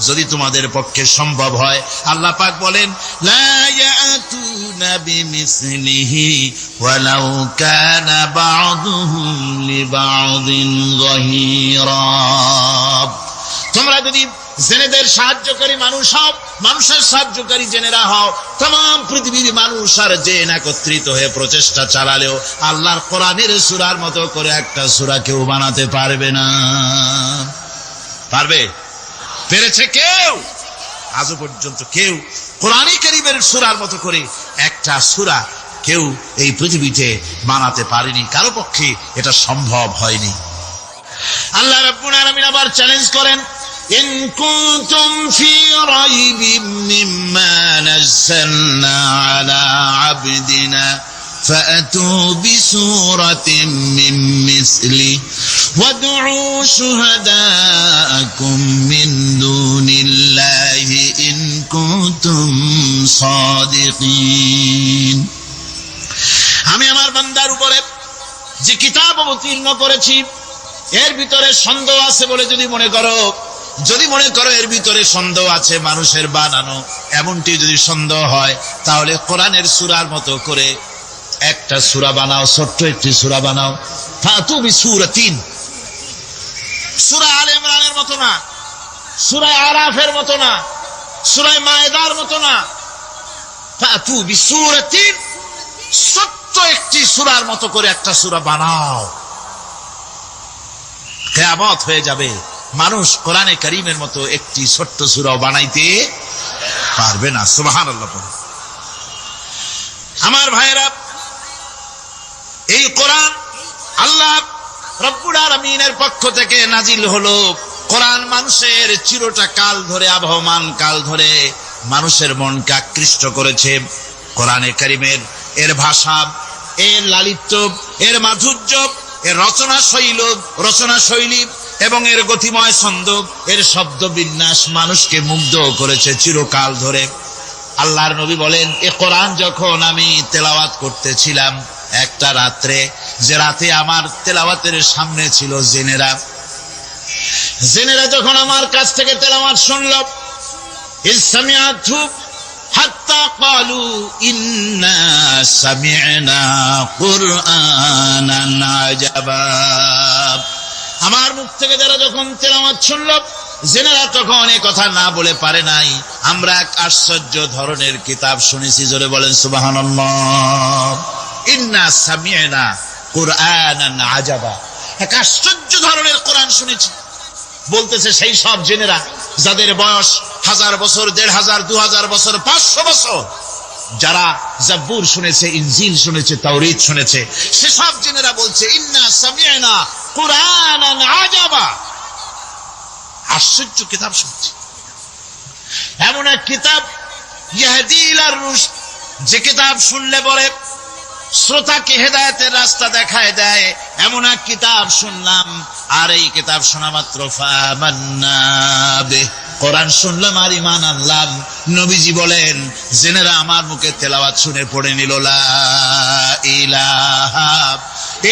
যদি তোমাদের পক্ষে সম্ভব হয়। আল্লাহ পাক বলেন, লা ইয়াতুনা বিমিসলিহি ওয়ালাউ কানা বা'দুহুম লিবা'দিন যাহিরা। তোমরা যদি জেনেদের সাহায্যকারী মানুষ হও, মানুষের সাহায্যকারী জেনেরা হও, तमाम পৃথিবীর মানুষ আর জেন একত্রিত হয়ে প্রচেষ্টা চালালেও আল্লাহর কোরআনের সূরার মতো করে একটা সূরা কেউ বানাতে পারবে না। পারবে? পেরেছে কেউ? আজও পর্যন্ত কেউ কোরআনে কারীমের সূরার মতো করে একটা সূরা কেউ এই পৃথিবীতে বানাতে পারেনি, কারো পক্ষে এটা সম্ভব হয়নি। আল্লাহ রাব্বুল আলামিন আবার চ্যালেঞ্জ করেন, ইন কুনতুম ফি রাইবিম মিম্মা নাযালনা আলা আবদিনা فأتوا بسورة من مثله وادعوا شهداءكم من دون الله إن كنتم صادقين। আমি আমার বান্দার উপরে যে কিতাব অবতীর্ণ করেছি এর ভিতরে সন্দেহ আছে বলে যদি মনে করো এর ভিতরে সন্দেহ আছে, মানুষের বানানো, এমনটি যদি সন্দেহ হয়, তাহলে কোরআনের সূরার মতো করে একটা সূরা বানাও, ছোট্ট একটি সূরা বানাও। ফাতু বিসূরাতিন, সূরা আলে ইমরানের মতো না, সূরা আরাফের মতো না, সূরা মায়েদার মতো না। ফাতু বিসূরাতিন, ছোট্ট একটি সূরার মতো করে একটা সূরা বানাও। কিয়ামত হয়ে যাবে, মানুষ কোরআনে কারীমের মতো একটি ছোট্ট সূরাও বানাইতে পারবে না। সুবহানাল্লাহ। আমার ভাইরা, এই কোরআন আল্লাহ রব্বুল আলামিনের পক্ষ থেকে নাজিল হলো। কোরআন মানুষের চিরটা কাল ধরে, আবহমান কাল ধরে মানুষের মনকে আকৃষ্ট করেছে। কোরআনে কারীমের এর ভাষা, এর লালিত্য, এর মাধুর্য, এর রচনা শৈলী এবং এর গতিময় ছন্দ, এর শব্দ বিন্যাস মানুষকে মুগ্ধ করেছে চিরকাল ধরে। আল্লাহর নবী বলেন, এ কোরআন যখন আমি তেলাওয়াত করতেছিলাম একটা রাত্রে, যে রাতে আমার তেলাওয়াতের সামনে ছিল জেনেরা যখন আমার কাছ থেকে তেলাওয়াত শুনল, ইসসামিআতু হাত্তা ক্বালু ইন্না সামি'না কুরআনান আজাবা। আমার মুখ থেকে যারা যখন তেলাওয়াত শুনল, জেনেরা তখন এই কথা না বলে পারে নাই, আমরা এক আশ্চর্য ধরনের কিতাব শুনেছি। জোরে বলেন সুবহানাল্লাহ। ইন্না সামি'না কুরআনান আজাবা, এক আশ্চর্য ধরনের কোরআন শুনেছি। বলতেছে সেই সব জেনেরা যাদের বয়স 1000 বছর, 1500, 2000 বছর, 500 বছর, যারা জাবুর শুনেছে, ইনজিল শুনেছে, তাওরীত শুনেছে, সেসব জেনেরা বলছে ইন্না সামি'না কুরআনান আজাবা, আশ্চর্য কিতাব শুনছি। এমন এক কিতাব ইয়াহদি ইলার রুশদ, যে কিতাব শুনলে পরে শ্রোতাকে হেদায়েতের রাস্তা দেখায় দেয়, এমন এক কিতাব শুনলাম। আর এই কিতাব শোনা মাত্র ফামান্না বিহি, কোরআন শুনলাম আর ঈমান আনলাম। নবীজি বলেন, জেনেরা আমার মুখে তেলাওয়াত শুনে পড়ে নিল লা ইলাহা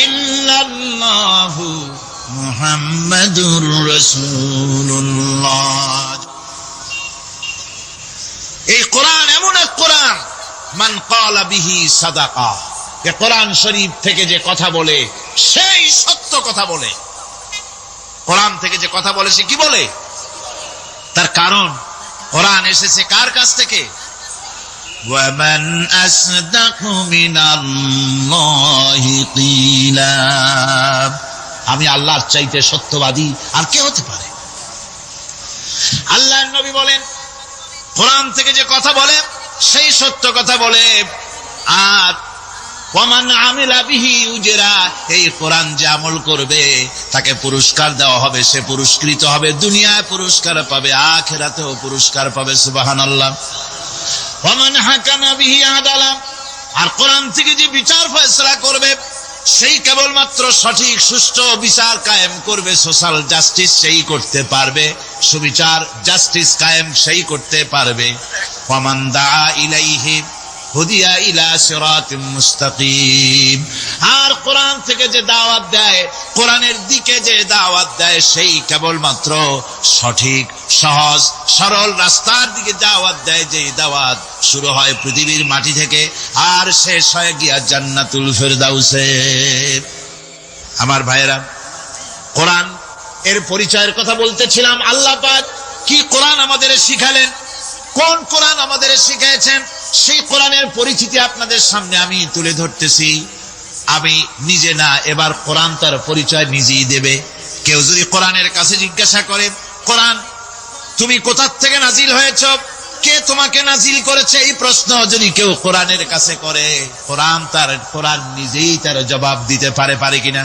ইল্লাল্লাহু মুহাম্মাদুর রাসূলুল্লাহ। এই কোরআন এমন এক কোরআন, মান ক্বালা বিহি সাদাকা, এ কোরআন শরীফ থেকে যে কথা বলে সেই সত্য কথা বলে। কোরআন থেকে যে কথা বলে সে কি বলে? তার কারণ কোরআন এসেছে কার কাছ থেকে? ওয়ামান আসদাকু মিনাল্লাহি কিলা, আমি আল্লাহর চাইতে সত্যবাদী আর কে হতে পারে? আল্লাহর নবী বলেন, কোরআন থেকে যে কথা বলে সেই সত্য কথা বলে। আর ওয়ামান আমিলা বিহি উজরা, এই কোরআন যে আমল করবে তাকে পুরস্কার দেওয়া হবে, সে পুরস্কৃত হবে, দুনিয়ায় পুরস্কার পাবে, আখিরাতেও পুরস্কার পাবে। সুবহানাল্লাহ। ওয়ামান হাকামা বিহি আদালা, আর কোরআন থেকে যে বিচার ফয়সালা করবে সেই কেবলমাত্র সঠিক সুষ্ঠু বিচার কায়েম করবে, সোশ্যাল জাস্টিস সেই করতে পারবে, সুবিচার জাস্টিস কায়েম সেই করতে পারবে। ওয়ামান দাআ ইলাইহি হুদিয়া ইলা সিরাতিম মুস্তাকিম, আর কোরআন থেকে যে দাওয়াত দেয়, কোরআনের দিকে যে দাওয়াত দেয় সেই কেবলমাত্র সঠিক সহজ সরল রাস্তার দিকে দাওয়াত দেয়, যে দাওয়াত শুরু হয় পৃথিবীর মাটি থেকে আর শেষ হয় গিয়া জান্নাতুল ফেরদাউসে। আমার ভাইয়েরা, কোরআন এর পরিচয়ের কথা বলতেছিলাম। আল্লাহ পাক কি কোরআন আমাদের শিখালেন, কোন কোরআন আমাদের শিখিয়েছেন, সেই কোরআনের পরিচিতি আপনাদের সামনে আমি তুলে ধরতেছি। আমি নিজে না, এবার কোরআন তার পরিচয় নিজেই দেবে। কেউ যদি কোরআনের কাছে জিজ্ঞাসা করে, কোরআন তুমি কোথা থেকে নাজিল হয়েছ, কে তোমাকে নাজিল করেছে এই প্রশ্ন যদি কেউ কোরআনের কাছে করে, কোরআন নিজেই তার জবাব দিতে পারে কিনা?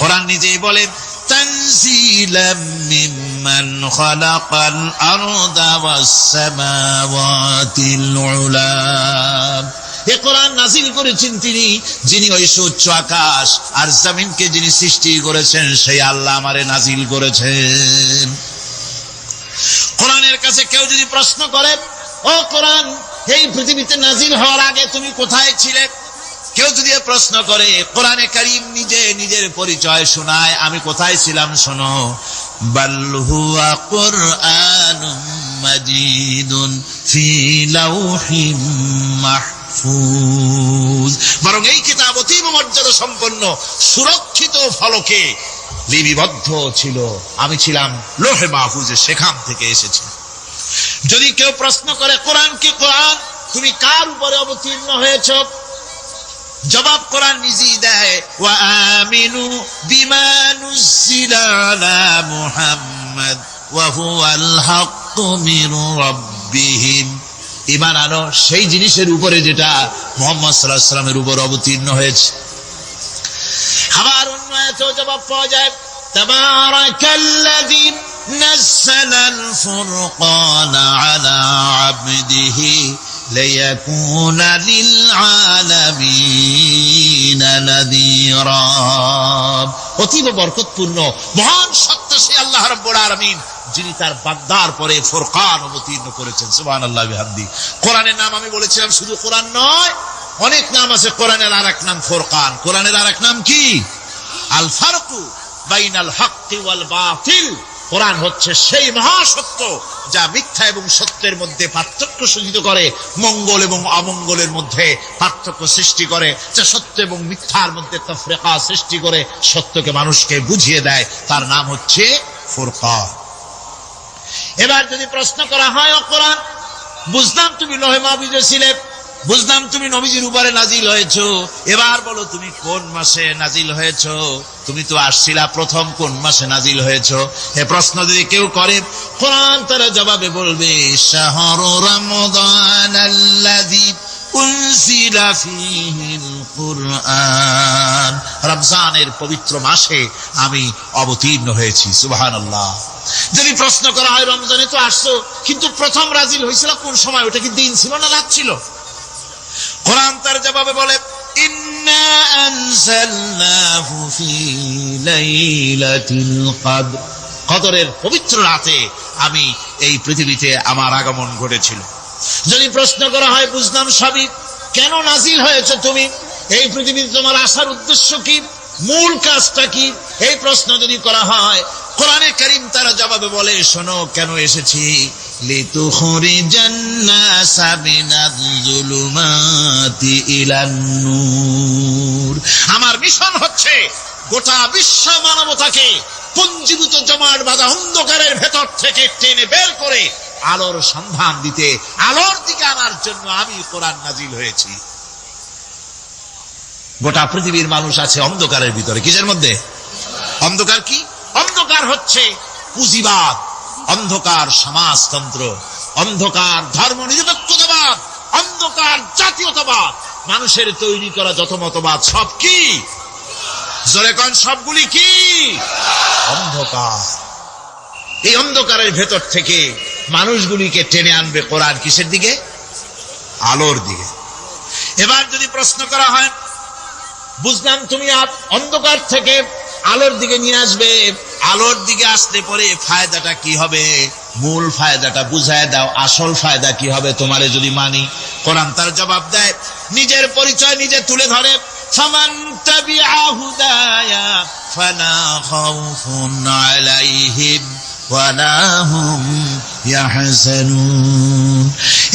কোরআন নিজেই বলে তানজিলাম মিম্মান খালাকাল আরদা ওয়াস সামাওয়াতিল উলা। এই কোরআন নাজিল করেছেন তিনি, যিনি ওই সুউচ্চ আকাশ আর জমিনকে যিনি সৃষ্টি করেছেন, সেই আল্লাহ আমারে নাজিল করেছেন। কোরআনের কাছে কেউ যদি প্রশ্ন করে, ও কোরআন, এই পৃথিবীতে নাজিল হওয়ার আগে তুমি কোথায় ছিলে? কেউ যদি প্রশ্ন করে, কোরআনে কারীম নিজের পরিচয় শোনায়, আমি কোথায় ছিলাম শোনো। বাল হুয়া কুরআনুম মাজিদুন ফি লাউহিম মাহফুজ। বরং এই কিতাব অতীব মর্যাদা সম্পন্ন সুরক্ষিত ফলকে লিপিবদ্ধ ছিল, আমি ছিলাম লোহে মাহফুজে, সেখান থেকে এসেছি। যদি কেউ প্রশ্ন করে, কোরআন কি কোরআন, তুমি কার উপরে অবতীর্ণ হয়েছ? জবাব কোরআন নিজেই দেয়, ওয়া আমিনু বিমা নুজিলা আলা মুহাম্মাদ ওয়া হুয়াল হাক্কু মির রাব্বিহিম। ঈমান আনো সেই জিনিসের উপরে যেটা মুহাম্মদ সাল্লাল্লাহু আলাইহি ওয়াসাল্লামের উপর অবতীর্ণ হয়েছে। আবার অন্য আয়াতেও জবাব পাওয়া যায়, তাবারাকাল্লাযী নাযালাল ফুরকানা আলা আবদিহি লিয়াকুনা লিল আলামিনা নাযীরা। অতীব বরকতপূর্ণ মহান সত্তা সেই আল্লাহ রাব্বুল আলামিন, যিনি তার বান্দার পরে ফুরকান অবতীর্ণ করেছেন। সুবহানাল্লাহ বিহামদি। কোরআনের নাম আমি বলেছিলাম শুধু কোরআন নয়, অনেক নাম আছে। কোরআনের আরেক নাম ফুরকান। কোরআনের আরেক নাম কি? আল ফারকু বাইনাল হাক্কি ওয়াল বাতিল। কোরআন হচ্ছে সেই মহাসত্য যা মিথ্যা এবং সত্যের মধ্যে পার্থক্য সূচিত করে, মঙ্গল এবং অমঙ্গলের মধ্যে পার্থক্য সৃষ্টি করে, যা সত্য এবং মিথ্যার মধ্যে তাফরিকা সৃষ্টি করে, সত্যকে মানুষকে বুঝিয়ে দেয়। তার নাম হচ্ছে ফুরকান। এবার যদি প্রশ্ন করা হয়, ও কোরআন, বুঝলাম তুমি লোহে মাহফুজে ছিলে, বুঝলাম তুমি নবীজির উপরে নাজিল হয়েছো, এবার বলো তুমি কোন মাসে নাজিল হয়েছো? তুমি তো আসছিলা প্রথম কোন মাসে নাজিল হয়েছো? এ প্রশ্ন যদি কেউ করে, কোরআন তার জবাবে বলবে, শাহরু রমাদানাল্লাযী উনজিলা ফীহিল কুরআন। রমজানের পবিত্র মাসে আমি অবতীর্ণ হয়েছি। সুবহানাল্লাহ। যদি প্রশ্ন করা হয়, রমজানে তো আসছো, কিন্তু প্রথম নাজিল হয়েছিল কোন সময়? ওটা কি দিন ছিল না রাত ছিল? কোরআন তার জবাবে বলে, ইন্না আনজালনাহু ফি লাইলাতিল কদর। কদরের পবিত্র রাতে আমি এই পৃথিবীতে আমার আগমন ঘটেছিল। যদি প্রশ্ন করা হয়, বুঝলাম সবই, কেন নাজিল হয়েছে তুমি? এই পৃথিবীতে তোমার আসার উদ্দেশ্য কি? মূল কাজটা কি? এই প্রশ্ন যদি করা হয়, কোরআনে কারীম তার জবাবে বলে, শোনো কেন এসেছি। লিতুখরিজান নাসা মিনাজ যুলুমাতি ইলান নূর। আমার মিশন হচ্ছে গোটা বিশ্ব মানবতাকে পুঞ্জীভূত জমাট বাঁধা অন্ধকারের ভেতর থেকে টেনে বের করে আলোর সন্ধান দিতে, আলোর দিকে আনার জন্য আমি কোরআন নাজিল হয়েছি। গোটা পৃথিবীর মানুষ আছে অন্ধকারের ভিতরে। কিসের মধ্যে? অন্ধকার কি? অন্ধকার হচ্ছে পুঁজিবাদ, অন্ধকার সমাজতন্ত্র, অন্ধকার ধর্ম নিরপেক্ষতাবাদ, অন্ধকার জাতীয়তাবাদ। মানুষের তৈরি করা যত মতবাদ সব কি? জোরে কোন, সবগুলি কি? অন্ধকার। এই অন্ধকারের ভেতর থেকে মানুষগুলিকে টেনে আনবে কোরআন কিসের দিকে? আলোর দিকে। এবার যদি প্রশ্ন করা হয়, বুঝলাম তুমি অন্ধকার থেকে আলোর দিকে নিয়ে আসবে, আলোর দিকে আসতে পরে ফায়দাটা কি হবে? মূল ফায়দাটা বুঝায় দাও, আসল ফায়দা কি হবে তোমারে যদি মানি? কোরআন তার জবাব দেয়, নিজের পরিচয় নিজে তুলে ধরে, ফামান তাবিআ হুদায়া ফালা খাউফুন আলাইহিম ওয়ালা হুম ইয়াহজানুন।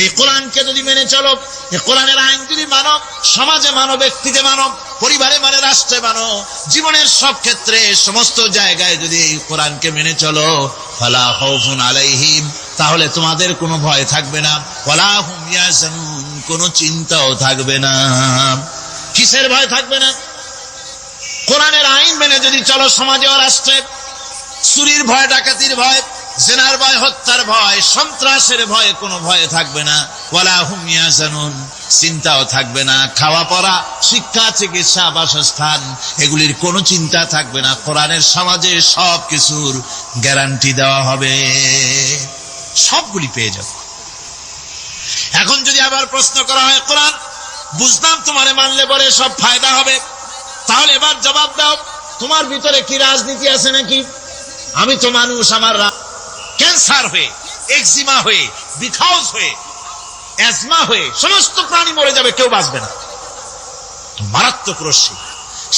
এই কোরআনকে যদি মেনে চলো, এই কোরআনের আইন যদি মানো, সমাজে মানো, ব্যক্তিতে মানো, পরিবারে মানে, রাষ্ট্রে মানো, জীবনের সব ক্ষেত্রে সমস্ত জায়গায় যদি এই কোরআনকে মেনে চলো, ফালা খাউফুন আলাইহিম, তাহলে তোমাদের কোনো ভয় থাকবে না, ওয়ালা হুম ইয়াহজানুন, কোনো চিন্তাও থাকবে না। কিসের ভয় থাকবে না? কোরআনের আইন মেনে যদি চলো সমাজে ও রাষ্ট্রে, চুরির ভয়, ডাকাতির ভয়, জিনার ভয়, হত্যার ভয়, সন্ত্রাসের ভয়, কোনো ভয় থাকবে না। ওয়ালা হুম ইয়াহজানুন, চিন্তাও থাকবে না। খাওয়া পড়া, শিক্ষা, চিকিৎসা, বাসস্থান, এগুলির কোনো চিন্তা থাকবে না। কোরআনের সমাজে সব কিছুর গ্যারান্টি দেওয়া হবে, সবগুলি পেয়ে যাবে। এখন যদি আবার প্রশ্ন করা হয়, কোরআন বুঝলাম তোমারে মানলে পরে সব ফায়দা হবে, তাহলে এবার জবাব দাও, তোমার ভিতরে কি রাজনীতি আছে নাকি? আমি তো মানুষ, আমার ক্যান্সার হয়ে, এক্সিমা হয়ে, বিখাউস হয়ে, অ্যাজমা হয়ে সমস্ত প্রাণী মরে যাবে, কেউ বাঁচবে না। মারাত্মক রশ্মি,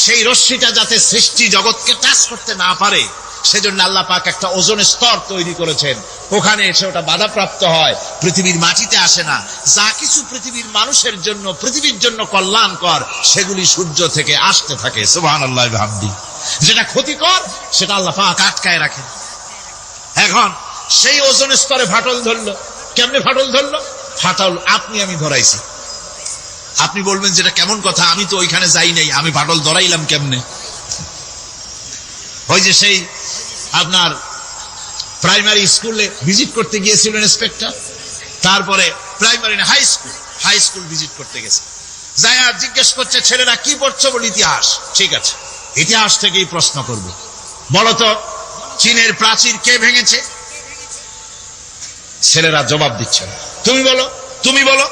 সেই রশ্মিটা যাতে সৃষ্টি জগৎকে টাচ করতে না পারে, সেজন্য আল্লাহ পাক একটা ওজোন স্তর তৈরি করেছেন, ওখানে এসে ওটা বাধাপ্রাপ্ত হয়, পৃথিবীর মাটিতে আসে না। যা কিছু পৃথিবীর মানুষের জন্য, পৃথিবীর জন্য কল্যাণকর, সেগুলি সূর্য থেকে আসতে থাকে। সুবহানাল্লাহি ওয়া বিহামদিহি। যেটা ক্ষতিকর সেটা আল্লাহ পাক আটকায় রাখেন। এখন সেই ওজোন স্তরে ফাটল ধরলো। কেমনে ফাটল ধরলো? ফাটল আপনি আমি ধরাইছি। আপনি বলবেন যেটা কেমন কথা, আমি তো ওইখানে যাই নাই, আমি ফাটল ধরাইলাম কেমনে? ওই যে সেই আপনার প্রাইমারি স্কুলে ভিজিট করতে গিয়েছিল ইন্সপেক্টর, তারপরে প্রাইমারি না হাই স্কুল ভিজিট করতে গেছে, যাই আর জিজ্ঞেস করছে, ছেলেরা কি পড়ছো? বল ইতিহাস। ঠিক আছে, ইতিহাস থেকেই প্রশ্ন করবে, বলতো চীনের প্রাচীর কে ভেঙেছে? ছেলেরা জবাব দিচ্ছে না। তুমি বলো, তুমি বলো,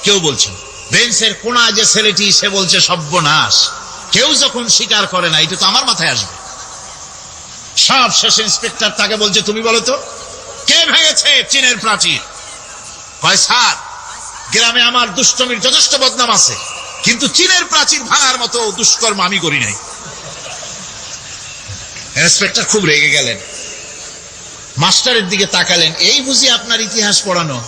কেউ বলছে না। বেঞ্চের কোনা যে ছেলেটি, সে বলছে সর্বনাশ। কেউ যখন স্বীকার করে না, এটা তো আমার মাথায় আসবে। সব শেষ ইন্সপেক্টর তাকে বলছে, তুমি বলো তো কে ভেঙেছে চীনের প্রাচীর? কয়, স্যার গ্রামে আমার দুষ্টমির যথেষ্ট বদনাম আছে, কিন্তু চীনের প্রাচীর ভাঙার মতো দুষ্কর্ম আমি করি নাই। ইন্সপেক্টর খুব রেগে গেলেন, মাস্টারের দিকে তাকালেন, এই বুঝি আপনার ইতিহাস পড়ানো?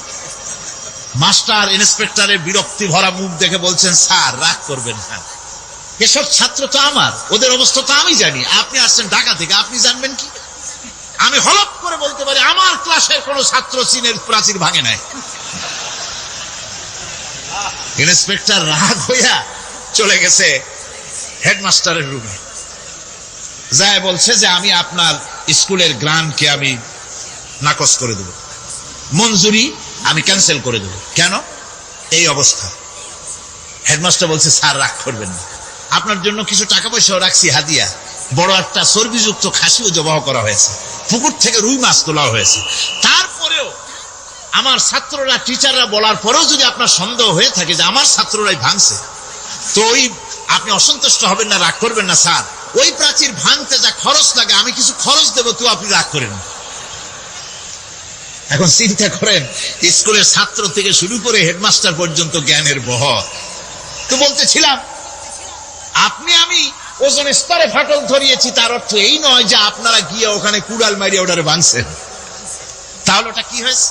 মাস্টার ইন্সপেক্টরের বিরক্তি ভরা মুখ দেখে বলছেন, স্যার রাগ করবেন না, এসব ছাত্র তো আমার, ওদের অবস্থা তো আমি জানি। আপনি আসছেন ঢাকা থেকে, আপনি জানবেন কি? আমি হলপ করে বলতে পারি, আমার ক্লাসের কোন ছাত্র চীনের প্রাচীর ভাঙে নাই। ইন্সপেক্টর রাগ হইয়া চলে গেছে হেডমাস্টারের রুমে, যায় বলছে যে আমি আপনার স্কুলের গ্রান্টকে আমি নাকচ করে দেব, মঞ্জুরি আমি ক্যান্সেল করে দেব। কেন? এই অবস্থা। হেডমাস্টার বলছে, স্যার রাগ করবেন না, আপনার জন্য কিছু টাকা পয়সাও রাখছি হাদিয়া, বড় একটা চর্বিযুক্ত খাসিও জবাহ করা হয়েছে, পুকুর থেকে রুই মাছ তোলা হয়েছে। তারপরেও আমার ছাত্ররা, টিচাররা বলার পরেও যদি আপনার সন্দেহ হয়ে থাকে যে আমার ছাত্ররাই ভাঙছে, তো ওই আপনি অসন্তুষ্ট হবেন না, রাগ করবেন না। স্যার ওই প্রাচীর ভাঙতে যা খরচ লাগে আমি কিছু খরচ দেবো, কেউ আপনি রাগ করেন। এখন চিন্তা করেন, স্কুলের ছাত্র থেকে শুরু করে হেডমাস্টার পর্যন্ত জ্ঞানের বহর। তো বলতেছিলাম, আপনি আমি ওজন স্তরে ফাটল ধরিয়েছি, তার অর্থ এই নয় যে আপনারা গিয়ে ওখানে কুড়াল মারিয়ে ওটারে ভাঙছেন। তাহলে ওটা কি হয়েছে?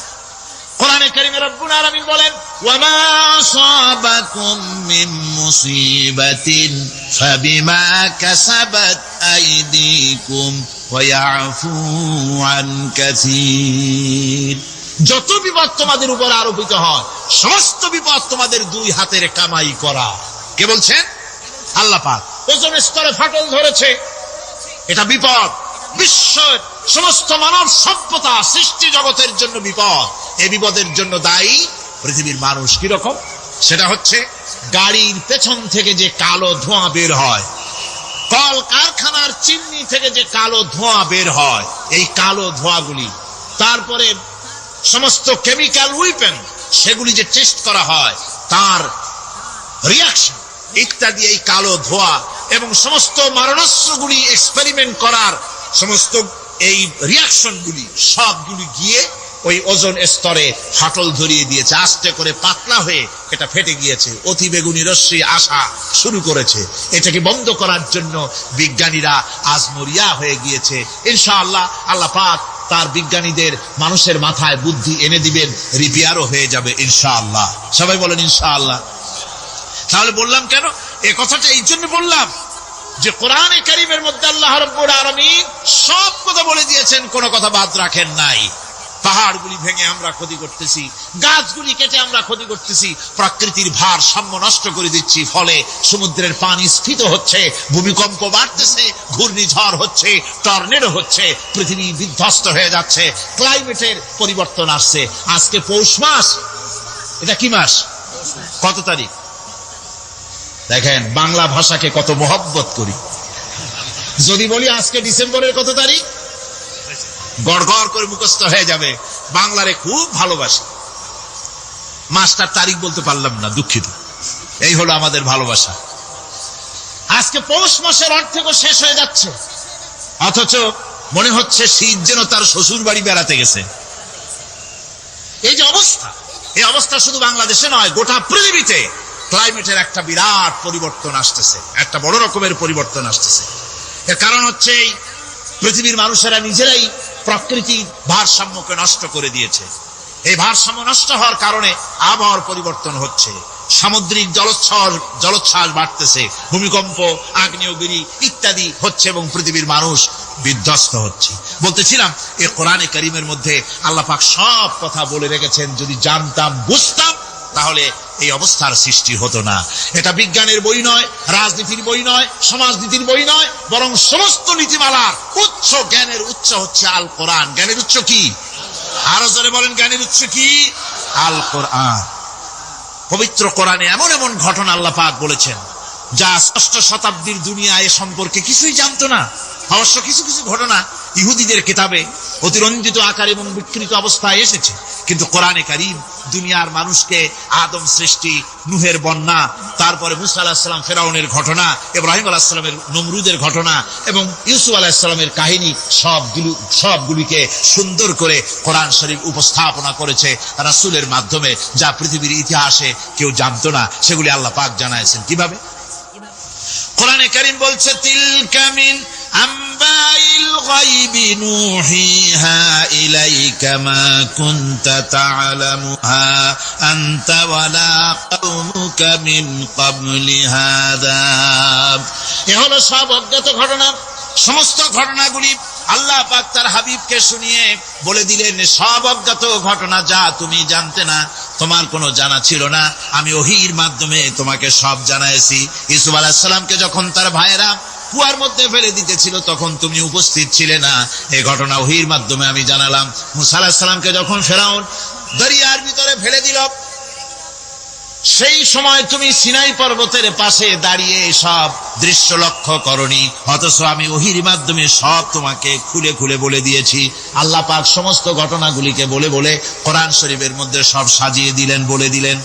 কোরআনে কারীমে রব্বুল আলামিন বলেন, ওয়ামা আসাবাকুম মিন মুসিবাতিন ফাবিমা কাসাবাত আইদিকুম ওয়া ইয়াফু আন কাসীর। যত বিপদ তোমাদের উপর আরোপিত হয়, সমস্ত বিপদ তোমাদের দুই হাতের কামাই করা। কে বলছেন? আল্লাহ পাক। ওজন স্তরে ফাটল ধরেছে, এটা বিপদ, বিশ্বের সমস্ত মানব সভ্যতা, সৃষ্টি জগতের জন্য বিপদ। এই বিপদের জন্য দায়ী পৃথিবীর মানুষ। কিরকম? সেটা হচ্ছে গাড়ির পেছন থেকে যে কালো ধোঁয়া বের হয়, কল কারখানার চিমনি থেকে যে কালো ধোঁয়া বের হয়, এই কালো ধোঁয়াগুলি, তারপরে সমস্ত কেমিক্যাল উইপেন, সেগুলি যে টেস্ট করা হয়, তার রিয়াকশন ইত্যাদি, এই কালো ধোঁয়া এবং সমস্ত মারণাস্ত্রগুলি এক্সপেরিমেন্ট করার সমস্ত এই রিয়াকশনগুলি সবগুলি গিয়ে ওই ওজন স্তরে ফাটল ধরিয়ে দিয়েছে। আস্তে করে পাতলা হয়ে এটা ফেটে গিয়েছে, অতি বেগুনি রশ্মি আসা শুরু করেছে। এটাকে বন্ধ করার জন্য বিজ্ঞানীরা আজ মরিয়া হয়ে গিয়েছে। ইনশাআল্লাহ আল্লাহ পাক তার বিজ্ঞানীদের মানুষের মাথায় বুদ্ধি এনে দিবেন, রিপেয়ারও হয়ে যাবে ইনশাআল্লাহ। সবাই বলেন ইনশাআল্লাহ। তাহলে বললাম কেন এই কথাটা? এই জন্য বললাম যে কোরআনে কারীমের মধ্যে আল্লাহ রাব্বুল আলামিন সব কথা বলে দিয়েছেন, কোনো কথা বাদ রাখেন নাই। পাহাড়গুলি ভেঙে আমরা ক্ষতি করতেছি, গাছগুলি কেটে আমরা ক্ষতি করতেছি, প্রকৃতির ভারসাম্য নষ্ট করে দিচ্ছি। ফলে সমুদ্রের পানি স্ফীত হচ্ছে, ভূমিকম্প বাড়তেছে, ঘূর্ণিঝড় হচ্ছে, টর্নেডো হচ্ছে, পৃথিবী বিধ্বস্ত হয়ে যাচ্ছে, ক্লাইমেটের পরিবর্তন আসছে। আজকে পৌষ মাস, এটা কি মাস? কত তারিখ? দেখেন বাংলা ভাষাকে কত মহব্বত করি। যদি বলি আজকে ডিসেম্বরের কত তারিখ, গড় গড় করে মুখস্থ হয়ে যাবে। বাংলারে খুব ভালোবাসি, মাসটার তারিখ বলতে পারলাম না, দুঃখিত। এই হলো আমাদের ভালোবাসা। আজকে পৌষ মাসের অর্ধেক শেষ হয়ে যাচ্ছে, অথচ মনে হচ্ছে শীত যেন তার শ্বশুর বাড়ি বেড়াতে গেছে। এই যে অবস্থা, এই অবস্থা শুধু বাংলাদেশে নয়, গোটা পৃথিবীতে ক্লাইমেটের একটা বিরাট পরিবর্তন আসতেছে, একটা বড় রকমের পরিবর্তন আসতেছে। এর কারণ হচ্ছে এই পৃথিবীর মানুষেরা নিজেরাই প্রকৃতির ভারসাম্যকে নষ্ট করে দিয়েছে। এই ভারসাম্য নষ্ট হওয়ার কারণে আবহাওয়ার পরিবর্তন হচ্ছে, সামুদ্রিক জলোচ্ছ্বাস বাড়তেছে, ভূমিকম্প, আগ্নেয়গিরি ইত্যাদি হচ্ছে এবং পৃথিবীর মানুষ বিধ্বস্ত হচ্ছে। বলতেছিলাম এই কোরআনে কারীমের মধ্যে আল্লাহ পাক সব কথা বলে রেখেছেন। যদি জানতাম, বুঝতাম, তাহলে এই অবস্থার সৃষ্টি হতো না। এটা বিজ্ঞানের বই নয়, রাজনীতির বই নয়, সমাজনীতির বই নয়, বরং সমস্ত নীতিমালার উচ্চ জ্ঞানের উচ্চ হচ্ছে আল কোরআন। জ্ঞানের উচ্চ কি? আরো জোরে বলেন, জ্ঞানের উচ্চ কি? আল কোরআন। পবিত্র কোরআনে এমন এমন ঘটনা আল্লাহ পাক বলেছেন যা ষষ্ঠ শতাব্দীর দুনিয়া এ সম্পর্কে কিছুই জানতো না। অবশ্য কিছু কিছু ঘটনা ইহুদিদের কিতাবে অতিরঞ্জিত আকার এবং বিকৃত অবস্থায় এসেছে, কিন্তু কোরআনে কারীম দুনিয়ার মানুষকে আদম সৃষ্টি, নূহের বন্যা, তারপরে মুসা আলাইহিস সালাম ফেরাউনের ঘটনা, ইব্রাহিম আলাইহিস সালামের নমরুদের ঘটনা এবং ইউসুফ আলাইহিস সালামের কাহিনী সবগুলিকে সুন্দর করে কোরআন শরীফ উপস্থাপনা করেছে রাসূলের মাধ্যমে, যা পৃথিবীর ইতিহাসে কেউ জানতো না। সেগুলি আল্লাহ পাক জানাইছেন কিভাবে? কোরআনে কারীম বলছে, তিলকা মিন আম্বাইল গায়বি নূহিহা ইলাইকা মা কুনতা তা'লামুহা আনতা ওয়ালা কওমুকা মিন ক্বাবলি হাযা। এ হলো সব অজ্ঞাত ঘটনা। সমস্ত ঘটনাগুলি আল্লাহ পাক তার হাবিবকে শুনিয়ে বলে দিলেন, সব অজ্ঞাত ঘটনা যা তুমি জানতে না, তোমার কোনো জানা ছিল না, আমি ওহীর মাধ্যমে তোমাকে সব জানাইছি। ইউসুফ আলাইহিস সালামকে যখন তার ভাইয়েরা কুয়ার মধ্যে ফেলে দিতেছিল তখন তুমি উপস্থিত ছিলে না, এই ঘটনা ওহীর মাধ্যমে আমি জানালাম। মুসা আলাইহিস সালামকে যখন ফেরাউন দরিয়ার ভিতরে ফেলে দিল, সেই সময় তুমি সিনাই পর্বতের পাশে দাঁড়িয়ে সব দৃশ্য লক্ষ্য করনি, অথচ আমি ওহীর মাধ্যমে সব তোমাকে খুলে খুলে বলে দিয়েছি। আল্লাহ পাক সমস্ত ঘটনাগুলিকে বলে বলে কোরআন শরীফের মধ্যে সব সাজিয়ে দিলেন, বলে দিলেন।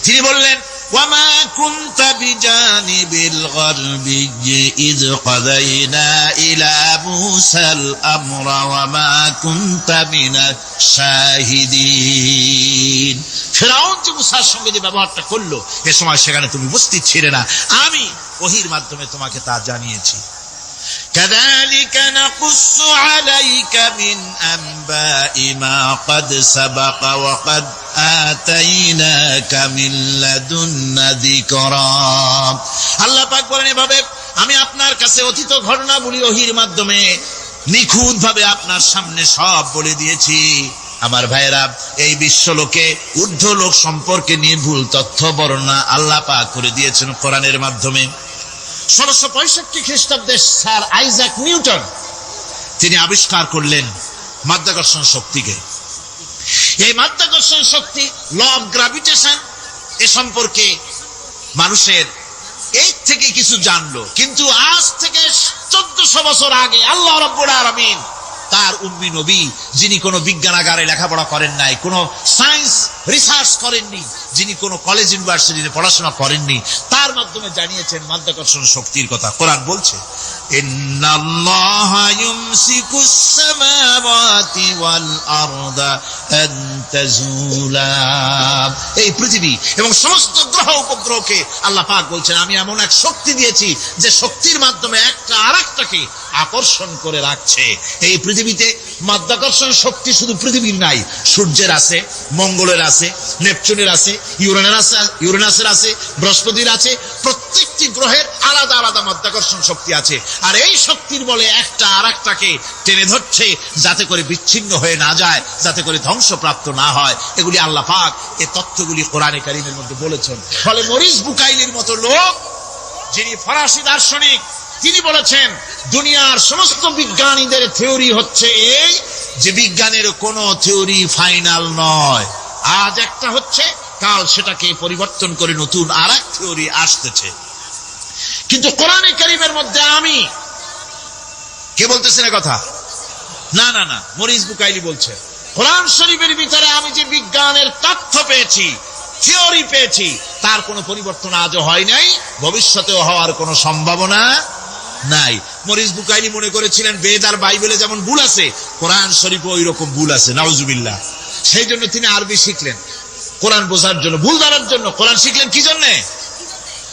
তিনি বললেন, ওয়ামা কুনতা বিজানিবিল গারবি ইয কাযাইনা ইলা মুসাল আমরা ওয়ামা কুনতা মিনাশ শাহিদিন। ফিরআউন যে মুসার সঙ্গে যে ব্যবহারটা করলো, এ সময় সেখানে তুমি উপস্থিত ছিলে না, আমি ওহীর মাধ্যমে তোমাকে তা জানিয়েছি। كذلك نقص عليك من أنباء ما قد سبق وقد آتيناك من لدنا ذكرا। আল্লাহ পাক বলেন, এভাবে আমি আপনার কাছে অতীত ঘটনাগুলি ওহীর মাধ্যমে নিখুঁত ভাবে আপনার সামনে সব বলে দিয়েছি। আমার ভাইয়েরা, এই বিশ্বলোকে ঊর্ধ্ব লোক সম্পর্কে নিয়ে ভুল তথ্য বর্ণনা আল্লাহ পাক করে দিয়েছেন কোরআনের মাধ্যমে। 1665 খ্রিস্টাব্দে স্যার আইজাক নিউটন তিনি আবিষ্কার করলেন মাধ্যাকর্ষণ শক্তিকে। এই মাধ্যাকর্ষণ শক্তি, ল অফ গ্র্যাভিটেশন, এ সম্পর্কে মানুষের এই থেকে কিছু জানলো, কিন্তু আজ থেকে 1400 বছর আগে আল্লাহ রাব্বুল আলামিন তার উম্মি নবী, যিনি কোনো বিজ্ঞানাগারে লেখাপড়া করেন নাই, কোনো সায়েন্স রিসার্চ করেননি, যিনি কোনো কলেজ ইউনিভার্সিটিতে পড়াশোনা করেননি, তার মাধ্যমে জানিয়েছেন মাধ্যাকর্ষণ শক্তির কথা। কোরআন বলছে, ইন্নাল্লাহা ইউমসিকুস সামাওয়াতি ওয়াল আরদা আন তাজুলা। এই পৃথিবী এবং সমস্ত গ্রহ উপগ্রহকে আল্লাহ পাক বলছেন, আমি এমন এক শক্তি দিয়েছি যে শক্তির মাধ্যমে একটা আরেকটাকে আকর্ষণ করে রাখছে। এই পৃথিবী পৃথিবীতে মাধ্যাকর্ষণ শক্তি শুধু পৃথিবীর নাই, সূর্যের আছে, মঙ্গলের আছে, নেপচুনের আছে, ইউরেনাসের আছে, বৃহস্পতির আছে। প্রত্যেকটি গ্রহের আলাদা আলাদা মাধ্যাকর্ষণ শক্তি আছে। আর এই শক্তির বলে একটা আর একটাকে টেনে ধরছে, যাতে করে বিচ্ছিন্ন হয়ে না যায়, যাতে করে ধ্বংসপ্রাপ্ত না হয়। এগুলি আল্লাহ পাক এই তথ্যগুলি কোরআনে কারীমের মধ্যে বলেছেন। ফলে মরিস বুকাইলির মতো লোক, যিনি ফরাসি দার্শনিক, তিনি বলেছেন দুনিয়ার সমস্ত বিজ্ঞানীদের থিওরি হচ্ছে এই যে বিজ্ঞানের কোন থিওরি ফাইনাল নয়। আজ একটা হচ্ছে, কাল সেটাকে পরিবর্তন করে নতুন আর এক থিওরি আসতেছে। কিন্তু কোরআনে কারীমের মধ্যে আমি, কে বলতেছেন কথা? না না না, মরিস বুকাইলি বলছেন কোরআন শরীফের ভিতরে আমি যে বিজ্ঞানের তথ্য পেয়েছি, থিওরি পেয়েছি, তার কোনো পরিবর্তন আজও হয় নাই, ভবিষ্যতেও হওয়ার কোনো সম্ভাবনা নাই। মরিস বুকাইলি মনে করেছিলেন বেদ আর বাইবেলে যেমন ভুল আছে, কোরআন শরীফে ওই রকম ভুল আছে, নাউজুবিল্লাহ। সেই জন্য তিনি আরবি শিখলেন কোরআন বোঝার জন্য, ভুল ধরার জন্য। কোরআন শিখলেন কি জন্যে?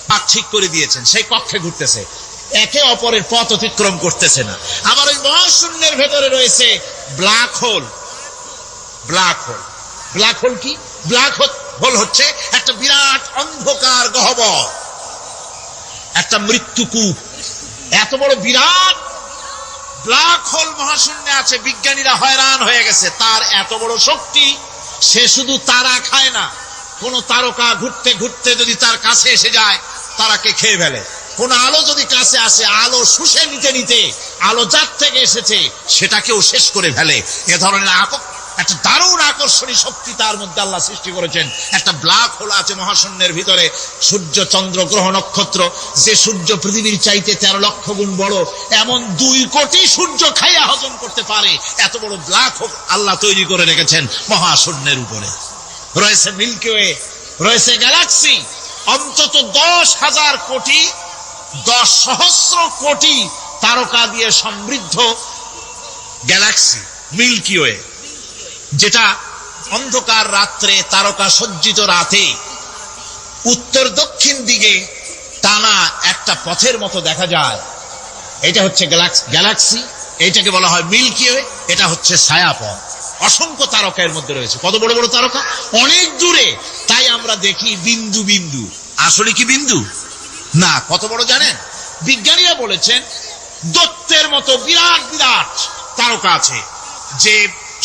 পাক ঠিক করে দিয়েছেন, সেই কক্ষে ঘুরতেছে, একে অপরের পথ অতিক্রম করতেছে না। আবার ওই মহাশূন্যের ভেতরে রয়েছে black hole. Black hole, black hole কি? ব্ল্যাক হোল হচ্ছে একটা বিরাট অন্ধকার গহ্বর, একটা মৃত্যুকূপ। এত বড় বিরাট ব্ল্যাক হোল মহাশূন্যে আছে, বিজ্ঞানীরা হয়রান হয়ে গেছে। তার এত বড় শক্তি, সে শুধু তারা খায় না, কোন তারকা ঘুরতে ঘুরতে যদি তার কাছে এসে যায়, তারাকে খেয়ে ফেলে। কোন আলো যদি কাছে আসে, আলো শুষে নিতে নিতে আলো যার থেকে এসেছে সেটাকেও শেষ করে ফেলে। এ ধরনের একটা দারুণ আকর্ষণী শক্তি তার মধ্যে আল্লাহ সৃষ্টি করেছেন। একটা ব্ল্যাক হোল আছে মহাশূন্যের ভিতরে। সূর্য, চন্দ্র, গ্রহ, নক্ষত্র, যে সূর্য পৃথিবীর চাইতে 13 লক্ষ গুণ বড়, এমন 2 কোটি সূর্য খাইয়া হজম করতে পারে এত বড় ব্ল্যাক হোল আল্লাহ তৈরি করে রেখেছেন মহাশূন্যের উপরে। রয়েছে মিল্কি ওয়ে, রয়েছে গ্যালাক্সি, অন্তত 10,000 কোটি, 10 সহস্র কোটি তারকা দিয়ে সমৃদ্ধ গ্যালাক্সি মিল্কি ওয়ে, যেটা অন্ধকার রাত্রে, তারকা সজ্জিত রাতে উত্তর দক্ষিণ দিকে টানা একটা পথের মতো দেখা যায়। এটা হচ্ছে গ্যালাক্সি, এইটাকে বলা হয় মিল্কি ওয়ে। এটা হচ্ছে ছায়াপথ। অসংখ্য তারকা এর মধ্যে রয়েছে। কত বড় বড় তারকা, অনেক দূরে। তাই আমরা দেখি বিন্দু বিন্দু, আসলে কি বিন্দু না। কত বড় জানেন? বিজ্ঞানীরা বলেছেন দৈত্যের মতো বিরাট বিরাট তারকা আছে, যে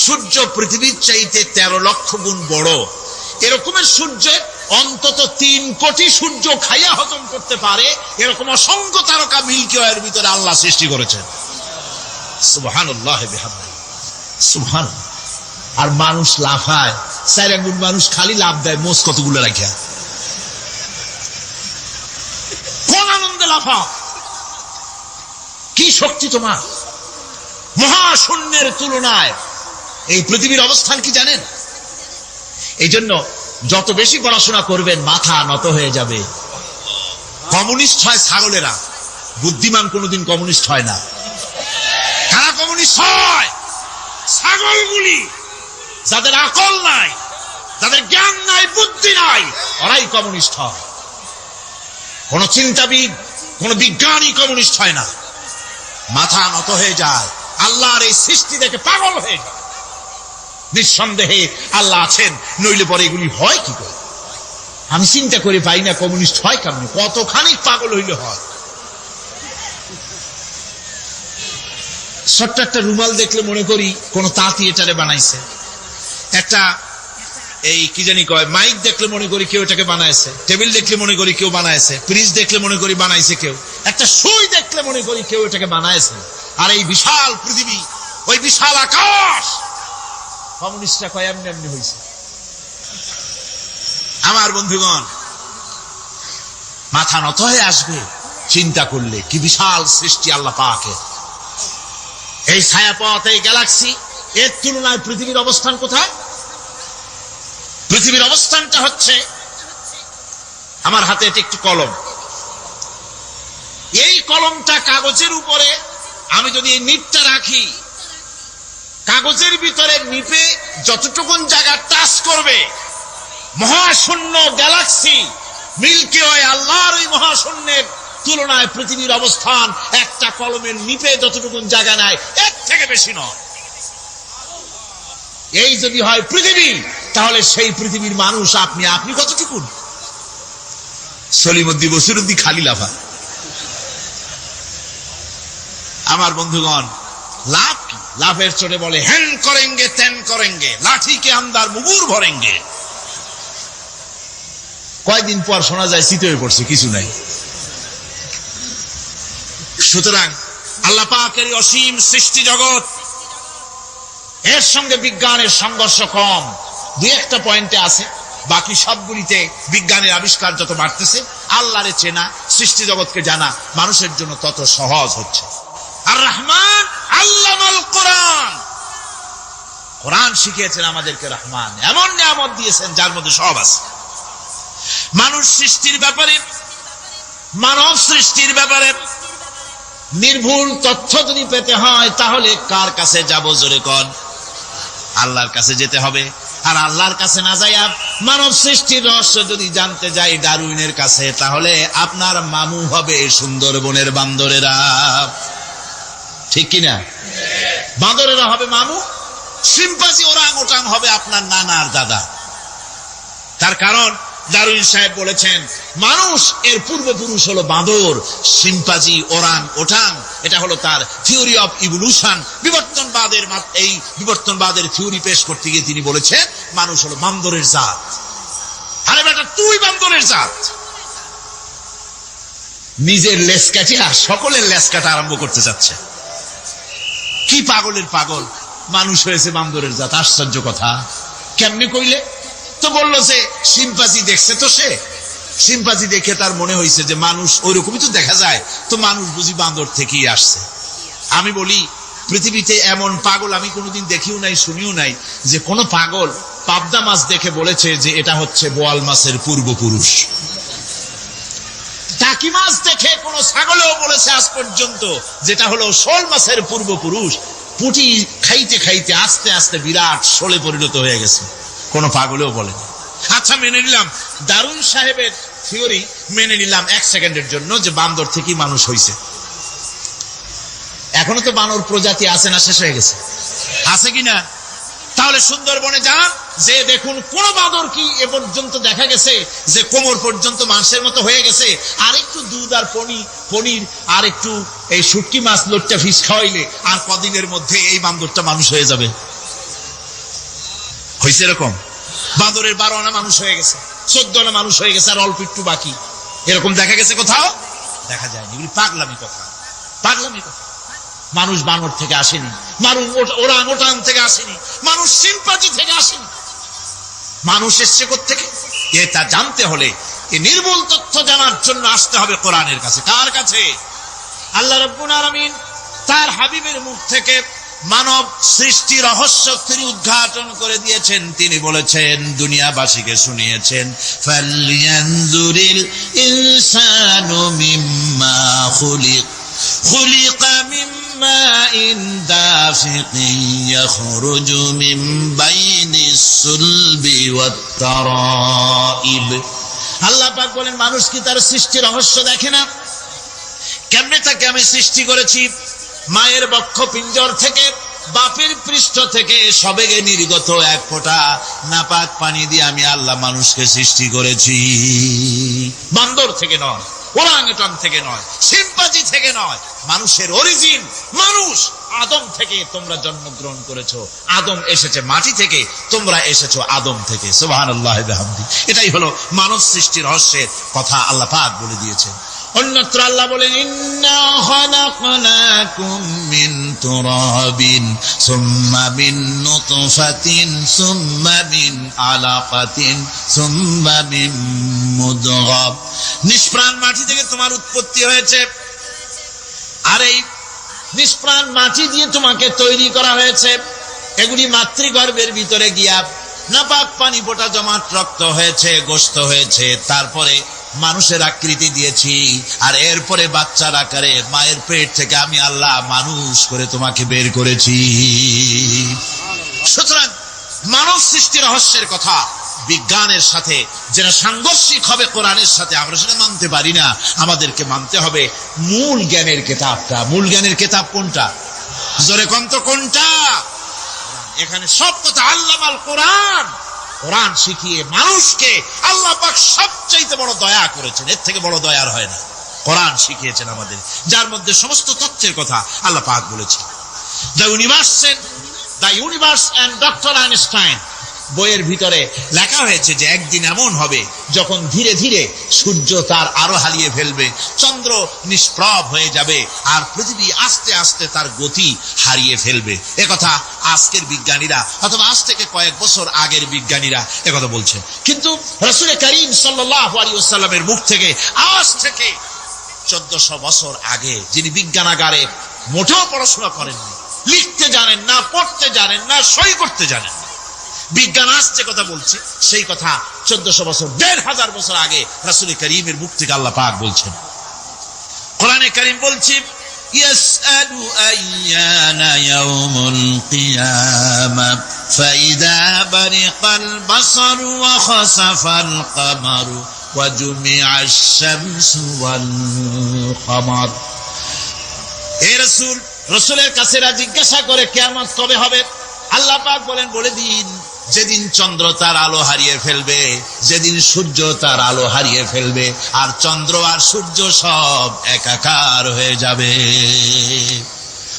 সূর্য পৃথিবীর চাইতে 13 লক্ষ গুণ বড়। এরকমের সূর্যের অন্তত 3 কোটি সূর্য খাইয়া হজম করতে পারে, এরকম অসংখ্য তারকা মিল্কি ওয়ের ভিতরে আল্লাহ সৃষ্টি করেছেন। সুবহানাল্লাহ বিহামদিহি, সুবহানাল্লাহ। আর মানুষ লাফায়, 4 আঙ্গুল মানুষ খালি লাভ দেয়, মোষ কতগুলো রাখিয়া। কোন আনন্দে লাফা, কি শক্তি তোমার! মহাশূন্যের তুলনায় এই পৃথিবীর অবস্থান কি জানেন? এই জন্য যত বেশি পড়াশোনা করবেন মাথা নত হয়ে যাবে। কমিউনিস্ট হয় ছাগলেরা, বুদ্ধিমান কোনোদিন কমিউনিস্ট হয় না। কারা কমিউনিস্ট হয়? ছাগলগুলি, যাদের আকল নাই, যাদের জ্ঞান নাই, বুদ্ধি নাই, ওরাই কমিউনিস্ট হয়। কোন চিন্তাবিদ, কোন বিজ্ঞানী কমিউনিস্ট হয় না। মাথা নত হয়ে যায়, আল্লাহর এই সৃষ্টি দেখে পাগল হয়ে যায়। নিঃসন্দেহে আল্লাহ আছেন, নইলে পরে এগুলি হয় কি করে? আমি চিন্তা করে পাই না কমিউনিস্ট হয় কেমন, কতখানি পাগল হইলে হয়। ছোট্ট একটা রুমাল দেখলে মনে করি কোন তাঁতি এটারে বানাইছে। একটা এই কি জানি কয় মাইক দেখলে মনে করি কেউ এটাকে বানাইছে। টেবিল দেখলে মনে করি কেউ বানাইছে। ফ্রিজ দেখলে মনে করি বানাইছে কেউ। একটা সুই দেখলে মনে করি কেউ এটাকে বানাইছে। আর এই বিশাল পৃথিবী, ওই বিশাল আকাশ, কমিউনিস্টরা কয় এমনি এমনি হয়েছে। আমার বন্ধুগণ, মাথা নত হয়ে আসবে চিন্তা করলে কি বিশাল সৃষ্টি আল্লাহ পাকের। এই ছায়াপথ, এই গ্যালাক্সি, এর তুলনায় পৃথিবীর অবস্থান কোথায়? পৃথিবীর অবস্থানটা হচ্ছে, আমার হাতে এটি একটি কলম। এই কলমটা কাগজের উপরে আমি যদি এই নিপটা রাখি, কাগজের ভিতরে নিপে যতটুকুন জায়গা টাচ করবে, মহাশূন্য গ্যালাক্সি মিল্কি ওয়ে, আল্লাহর ওই মহাশূন্যের তুলনায় পৃথিবীর অবস্থান একটা কলমের নিপে যতটুকুন জায়গা নেয়, এর থেকে বেশি নয়। এই যদি হয় পৃথিবী, তাহলে সেই পৃথিবীর মানুষ আপনি কতটুকুন? সলিমুদ্দিন বসিরুদ্দি খালি লাফা। আমার বন্ধুগণ, লাভ কি? লাভের চোটে বলে হ্যান করেঙ্গে ত্যান করেঙ্গে, লাঠি কে আন্দার মুগুর ভরেঙ্গে। কয়েকদিন পর শোনা যায় শীত হয়ে পড়ছে, কিছু নাই। সুতরাং আল্লাহ পাকের অসীম সৃষ্টি জগৎ, এর সঙ্গে বিজ্ঞানের সংঘর্ষ কম, দুই একটা পয়েন্টে আছে। বাকি সবগুলিতে বিজ্ঞানের আবিষ্কার যত বাড়তেছে, আল্লাহরে চেনা, সৃষ্টি জগৎকে জানা মানুষের জন্য তত সহজ হচ্ছে। আর রহমান আল্লামাল কোরআন, কোরআন শিখিয়েছেন আমাদেরকে রহমান, এমন নিয়ামত দিয়েছেন যার মধ্যে সব আছে। মানুষ সৃষ্টির ব্যাপারে, মানব সৃষ্টির ব্যাপারে নির্ভুল তথ্য যদি পেতে হয়, তাহলে কার কাছে যাব? জোরে কন। আল্লাহর কাছে যেতে হবে। আর আল্লাহর কাছে না যাইয়া মানব সৃষ্টির রহস্য যদি জানতে যাই ডারউইনের কাছে, তাহলে আপনার মামু হবে সুন্দরবনের বান্দরেরা। ঠিক কিনা? বান্দরেরা হবে মামু, শিম্পাঞ্জি ওরাংওটাং হবে আপনার নানার দাদা। তার কারণ ডারউইন সাহেব বলেছেন, মানুষ এর পূর্বপুরুষ হলো বাঁদর, শিম্পাঞ্জি, ওরাং ওটাং। এটা হলো তার থিওরি অফ ইভলিউশন। এই বিবর্তনবাদের থিওরি পেশ করতে গিয়ে তিনি বলেছেন, মানুষ হলো বান্দরের জাত। আরে বেটা, তুই বান্দরের জাত। নিজের লেজ কাটিয়া সকলের লেজ কাটা আরম্ভ করতে চাচ্ছে। কি পাগলের পাগল, মানুষ হয়েছে বান্দরের জাত। আশ্চর্য কথা। কেমনে কইলে? তো বললো যে শিম্পাঞ্জি দেখছে, তো সে শিম্পাঞ্জি দেখে তার মনে হয়েছে যে মানুষ ওইরকমই তো দেখা যায়, তো মানুষ বুঝি বান্দর থেকেই আসছে। আমি বলি, পৃথিবীতে এমন পাগল আমি কোনোদিন দেখিও নাই, শুনিও নাই যে কোনো পাগল পাবদা মাছ দেখে বলেছে যে এটা হচ্ছে বোয়াল মাছের পূর্বপুরুষ। টাকি মাছ দেখে কোনো ছাগলেও বলেছে আজ পর্যন্ত যেটা হলো শোল মাছের পূর্বপুরুষ। পুঁটি খাইতে খাইতে আস্তে আস্তে বিরাট শোলে পরিণত হয়ে গেছে, কোনো পাগলেও বলেনি। আচ্ছা, মেনে নিলাম ডারউইন সাহেবের থিওরি, মেনে নিলাম এক সেকেন্ডের জন্য যে বান্দর থেকেই মানুষ হয়েছে। এখনো তো বানর প্রজাতি আছে না শেষ হয়ে গেছে? আছে কিনা? তাহলে সুন্দরবনে যান, যে দেখুন কোন বাঁদর কি এ পর্যন্ত দেখা গেছে যে কোমর পর্যন্ত মাংসের মতো হয়ে গেছে? আর একটু দুধ আর পনির আর একটু এই শুটকি মাছ, লোট্টা ফিশ খাওয়াইলে আর কদিনের মধ্যে এই বান্দরটা মানুষ হয়ে যাবে। হয়েছে এরকম? বাঁদরের 12 আনা মানুষ হয়ে গেছে, 14 আনা মানুষ হয়ে গেছে, আর অল্প একটু বাকি। এরকম দেখা গেছে কোথাও? দেখা যায়নি। এগুলি পাগলামি কথা, পাগলামি কথা। মানুষ বানর থেকে আসেনি, মানুষ ওরাং থেকে আসেনি, মানুষ শিম্পাঞ্জি থেকে আসেনি। মানুষ এসছে কোত্থেকে? এটা জানতে হলে, এই নির্মূল তথ্য জানার জন্য আসতে হবে কোরআনের কাছে। কার কাছে? আল্লাহ রাব্বুল আলামিন তার হাবিবের মুখ থেকে মানব সৃষ্টি রহস্য তিনি উদ্ঘাটন করে দিয়েছেন। তিনি বলেছেন, দুনিয়াবাসীকে শুনিয়েছেন, ফালয়ানজুরিল ইনসানু মিম্মা খুলিকা মিম্মা ইন দাফিকিন ইয়াখরুজু মিন বাইনিস সুলবি ওয়াত তারাইব। আল্লাহ পাক বলেন, মানুষ কি তার সৃষ্টি রহস্য দেখে না? কেমনে তাকে আমি সৃষ্টি করেছি? মায়ের বক্ষ পিঞ্জর থেকে, বাপের পৃষ্ঠ থেকে সবেগে নির্গত এক ফোঁটা নাপাক পানি দিয়ে আমি আল্লাহ মানুষকে সৃষ্টি করেছি। বান্দর থেকে নয়, ওরাংওটাং থেকে নয়, শিম্পাঞ্জি থেকে নয়। মানুষের অরিজিন মানুষ। আদম থেকে তোমরা জন্মগ্রহণ করেছো, আদম এসেছে মাটি থেকে, তোমরা এসেছো আদম থেকে। সুবহানাল্লাহি ওয়া বিহামদি। এটাই হলো মানব সৃষ্টি রহস্যের কথা আল্লাহ পাক বলে দিয়েছেন। অন্যত্র আল্লাহ বলেন, ইন্না খালাকনাকুম মিন তুরাবিন সুম্মা মিন নুতফাতিন সুম্মা মিন আলাকাতিন সুম্মা মিন মুদগাহ। নিষ্প্রাণ মাটি থেকে তোমার উৎপত্তি হয়েছে, আর এই নিষ্প্রাণ মাটি দিয়ে তোমাকে তৈরি করা হয়েছে। এগুলি মাতৃগর্ভের ভিতরে গিয়া নাপাক পানি ফোঁটা জমাট রক্ত হয়েছে, গোশত হয়েছে, তারপরে মানুষের আকৃতি দিয়েছি, আর এরপরে বাচ্চার আকারে মায়ের পেট থেকে আমি আল্লাহ মানুষ করে তোমাকে বের করেছি। সুতরাং মানব সৃষ্টি রহস্যের কথা বিজ্ঞানের সাথে যেটা সাংঘর্ষিক হবে কোরআনের সাথে, আমরা সেটা মানতে পারি না। আমাদেরকে মানতে হবে মূল জ্ঞানের কেতাবটা। মূল জ্ঞানের কেতাব কোনটা? জোরে কম তো কোনটা? এখানে সব কথা আল্লামাল কোরআন, কোরআন শিখিয়ে মানুষকে আল্লাহ পাক সবচাইতে বড় দয়া করেছেন, এর থেকে বড় দয়ার হয় না। কোরআন শিখিয়েছেন আমাদের, যার মধ্যে সমস্ত তথ্যের কথা আল্লাহ পাক বলেছেন। The universe and doctor Einstein বইয়ের ভিতরে লেখা হয়েছে যে একদিন এমন হবে যখন ধীরে ধীরে সূর্য তার আলো হারিয়ে ফেলবে, চন্দ্র নিষ্প্রভ হয়ে যাবে, আর পৃথিবী আস্তে আস্তে তার গতি হারিয়ে ফেলবে। একথা আজকের বিজ্ঞানীরা অথবা আজ থেকে কয়েক বছর আগের বিজ্ঞানীরা একথা বলছেন। কিন্তু রাসূল করিম সাল্লাল্লাহু আলাইহি ওয়াসাল্লামের মুখ থেকে আজ থেকে 1400 বছর আগে, যিনি বিজ্ঞানাগারে মোটেও পড়াশোনা করেননি, লিখতে জানেন না, পড়তে জানেন না, সই করতে জানেন না, বিজ্ঞান আসছে কথা বলছে, সেই কথা 1400 বছর 1500 বছর আগে রাসূল করিমের মুখ থেকে আল্লাহ পাক বলছেন। কোরআনে কারীম বলছে ইয়াসআলু আইয়ানা ইয়াউমুল কিয়ামা ফাইদা বারিকাল বাসারু ওয়া খাসাফাল কামারু ওয়া জুমিআশ শামসু ওয়াল কামার। হে রাসূল, রাসূলের কাছে জিজ্ঞাসা করে কিয়ামত কবে হবে? আল্লাহ পাক বলেন, বলে দিন যেদিন চন্দ্র তার আলো হারিয়ে ফেলবে, যেদিন সূর্য তার আলো হারিয়ে ফেলবে, আর চন্দ্র আর সূর্য সব একাকার হয়ে যাবে।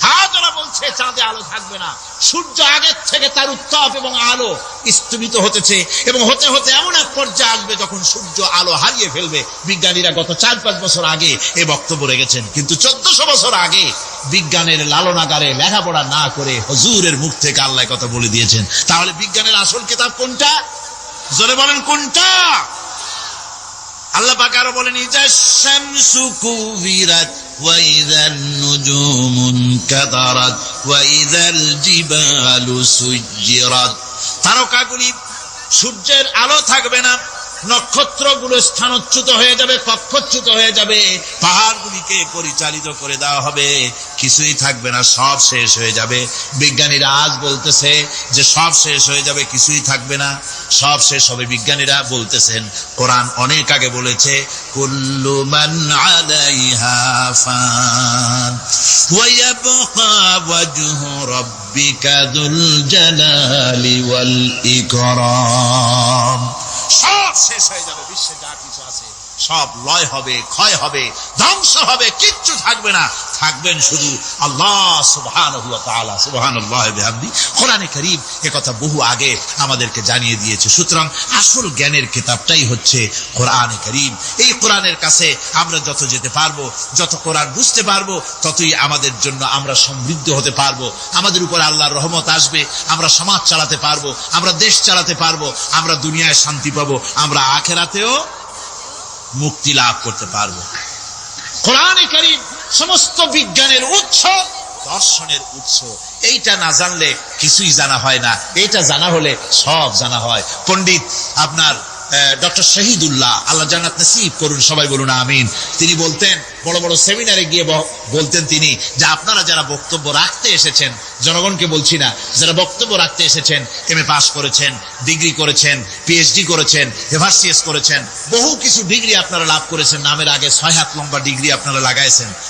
হাজারা বলছে চাঁদে আলো থাকবে না, সূর্য আগের থেকে তার উত্তাপ এবং আলো স্তমিত হতেছে, এবং হতে হতে এমন এক পর্যায়ে আসবে যখন সূর্য আলো হারিয়ে ফেলবে। বিজ্ঞানীরা গত 4-5 বছর আগে এ বক্তব্য রেখেছেন, কিন্তু 1400 বছর আগে বিজ্ঞানের লালনাগারে লেখাপড়া না করে হুজুরের মুখ থেকে আল্লাহ কথা বলে দিয়েছেন। তাহলে বিজ্ঞানের আসল কিতাব কোনটা? জোরে বলেন কোনটা? আল্লাহ পাক আরো বলেন ইজাশ শামসু কুবিরাত ওয়া ইযান নুজুমু কাদারাত ওয়া ইযাল জিবালু সুজ্জিরাত। তারকাগুলি, সূর্যের আলো থাকবে না, নক্ষত্রগুলো স্থানচ্যুত হয়ে যাবে, কক্ষচ্যুত হয়ে যাবে, পাহাড়গুলিকে পরিচালিত করে দেওয়া হবে, কিছুই থাকবে না, সব শেষ হয়ে যাবে। বিজ্ঞানীরা আজ বলতেছে যে সব শেষ হয়ে যাবে, কিছুই থাকবে না, সব শেষ হবে। বিজ্ঞানীরা বলতেছেন, কোরআন অনেক আগে বলেছে কুল্লু মান আলাইহা ফান ওয়া ইয়াবকা ওয়াজহু রাব্বিকা যুল জালালি ওয়াল ইকরাম। সব শেষ হয়ে যাবে, বিশ্বে যা কিছু আছে সব লয় হবে, ক্ষয় হবে, ধ্বংস হবে, কিচ্ছু থাকবে না, থাকবেন শুধু আল্লাহ সুবহানাহু ওয়া তাআলা। সুবহানাল্লাহি ওয়া বিহামদিহি। কোরআনে কারীম একথা বহু আগে আমাদেরকে জানিয়ে দিয়েছে। সুতরাং আসল জ্ঞানের কিতাবটাই হচ্ছে কোরআনে কারীম। এই কোরআনের কাছে আমরা যত যেতে পারবো, যত কোরআন বুঝতে পারবো, ততই আমাদের জন্য আমরা সমৃদ্ধ হতে পারবো, আমাদের উপর আল্লাহর রহমত আসবে, আমরা সমাজ চালাতে পারবো, আমরা দেশ চালাতে পারবো, আমরা দুনিয়ায় শান্তি পাবো, আমরা আখিরাতেও মুক্তি লাভ করতে পারবো। কোরআনে কারীম সমস্ত বিজ্ঞানের উৎস, দর্শনের উৎস। এইটা না জানলে কিছুই জানা হয় না, এইটা জানা হলে সব জানা হয়। পণ্ডিত আপনার ডক্টর শহীদুল্লাহ, আল্লাহ জান্নাত নসিব করুন, সবাই বলুন আমিন। তিনি বলতেন, বড় বড় সেমিনারে গিয়ে বলতেন তিনি, যে আপনারা যারা বক্তব্য রাখতে এসেছেন, জনগণকে বলছি না, যারা বক্তব্য রাখতে এসেছেন, এমএ পাস করেছেন, ডিগ্রি করেছেন, পিএইচডি করেছেন, এভারসিএস করেছেন, বহু কিছু ডিগ্রি আপনারা লাভ করেছেন, নামের আগে 6 হাত লম্বা ডিগ্রি আপনারা লাগাইছেন।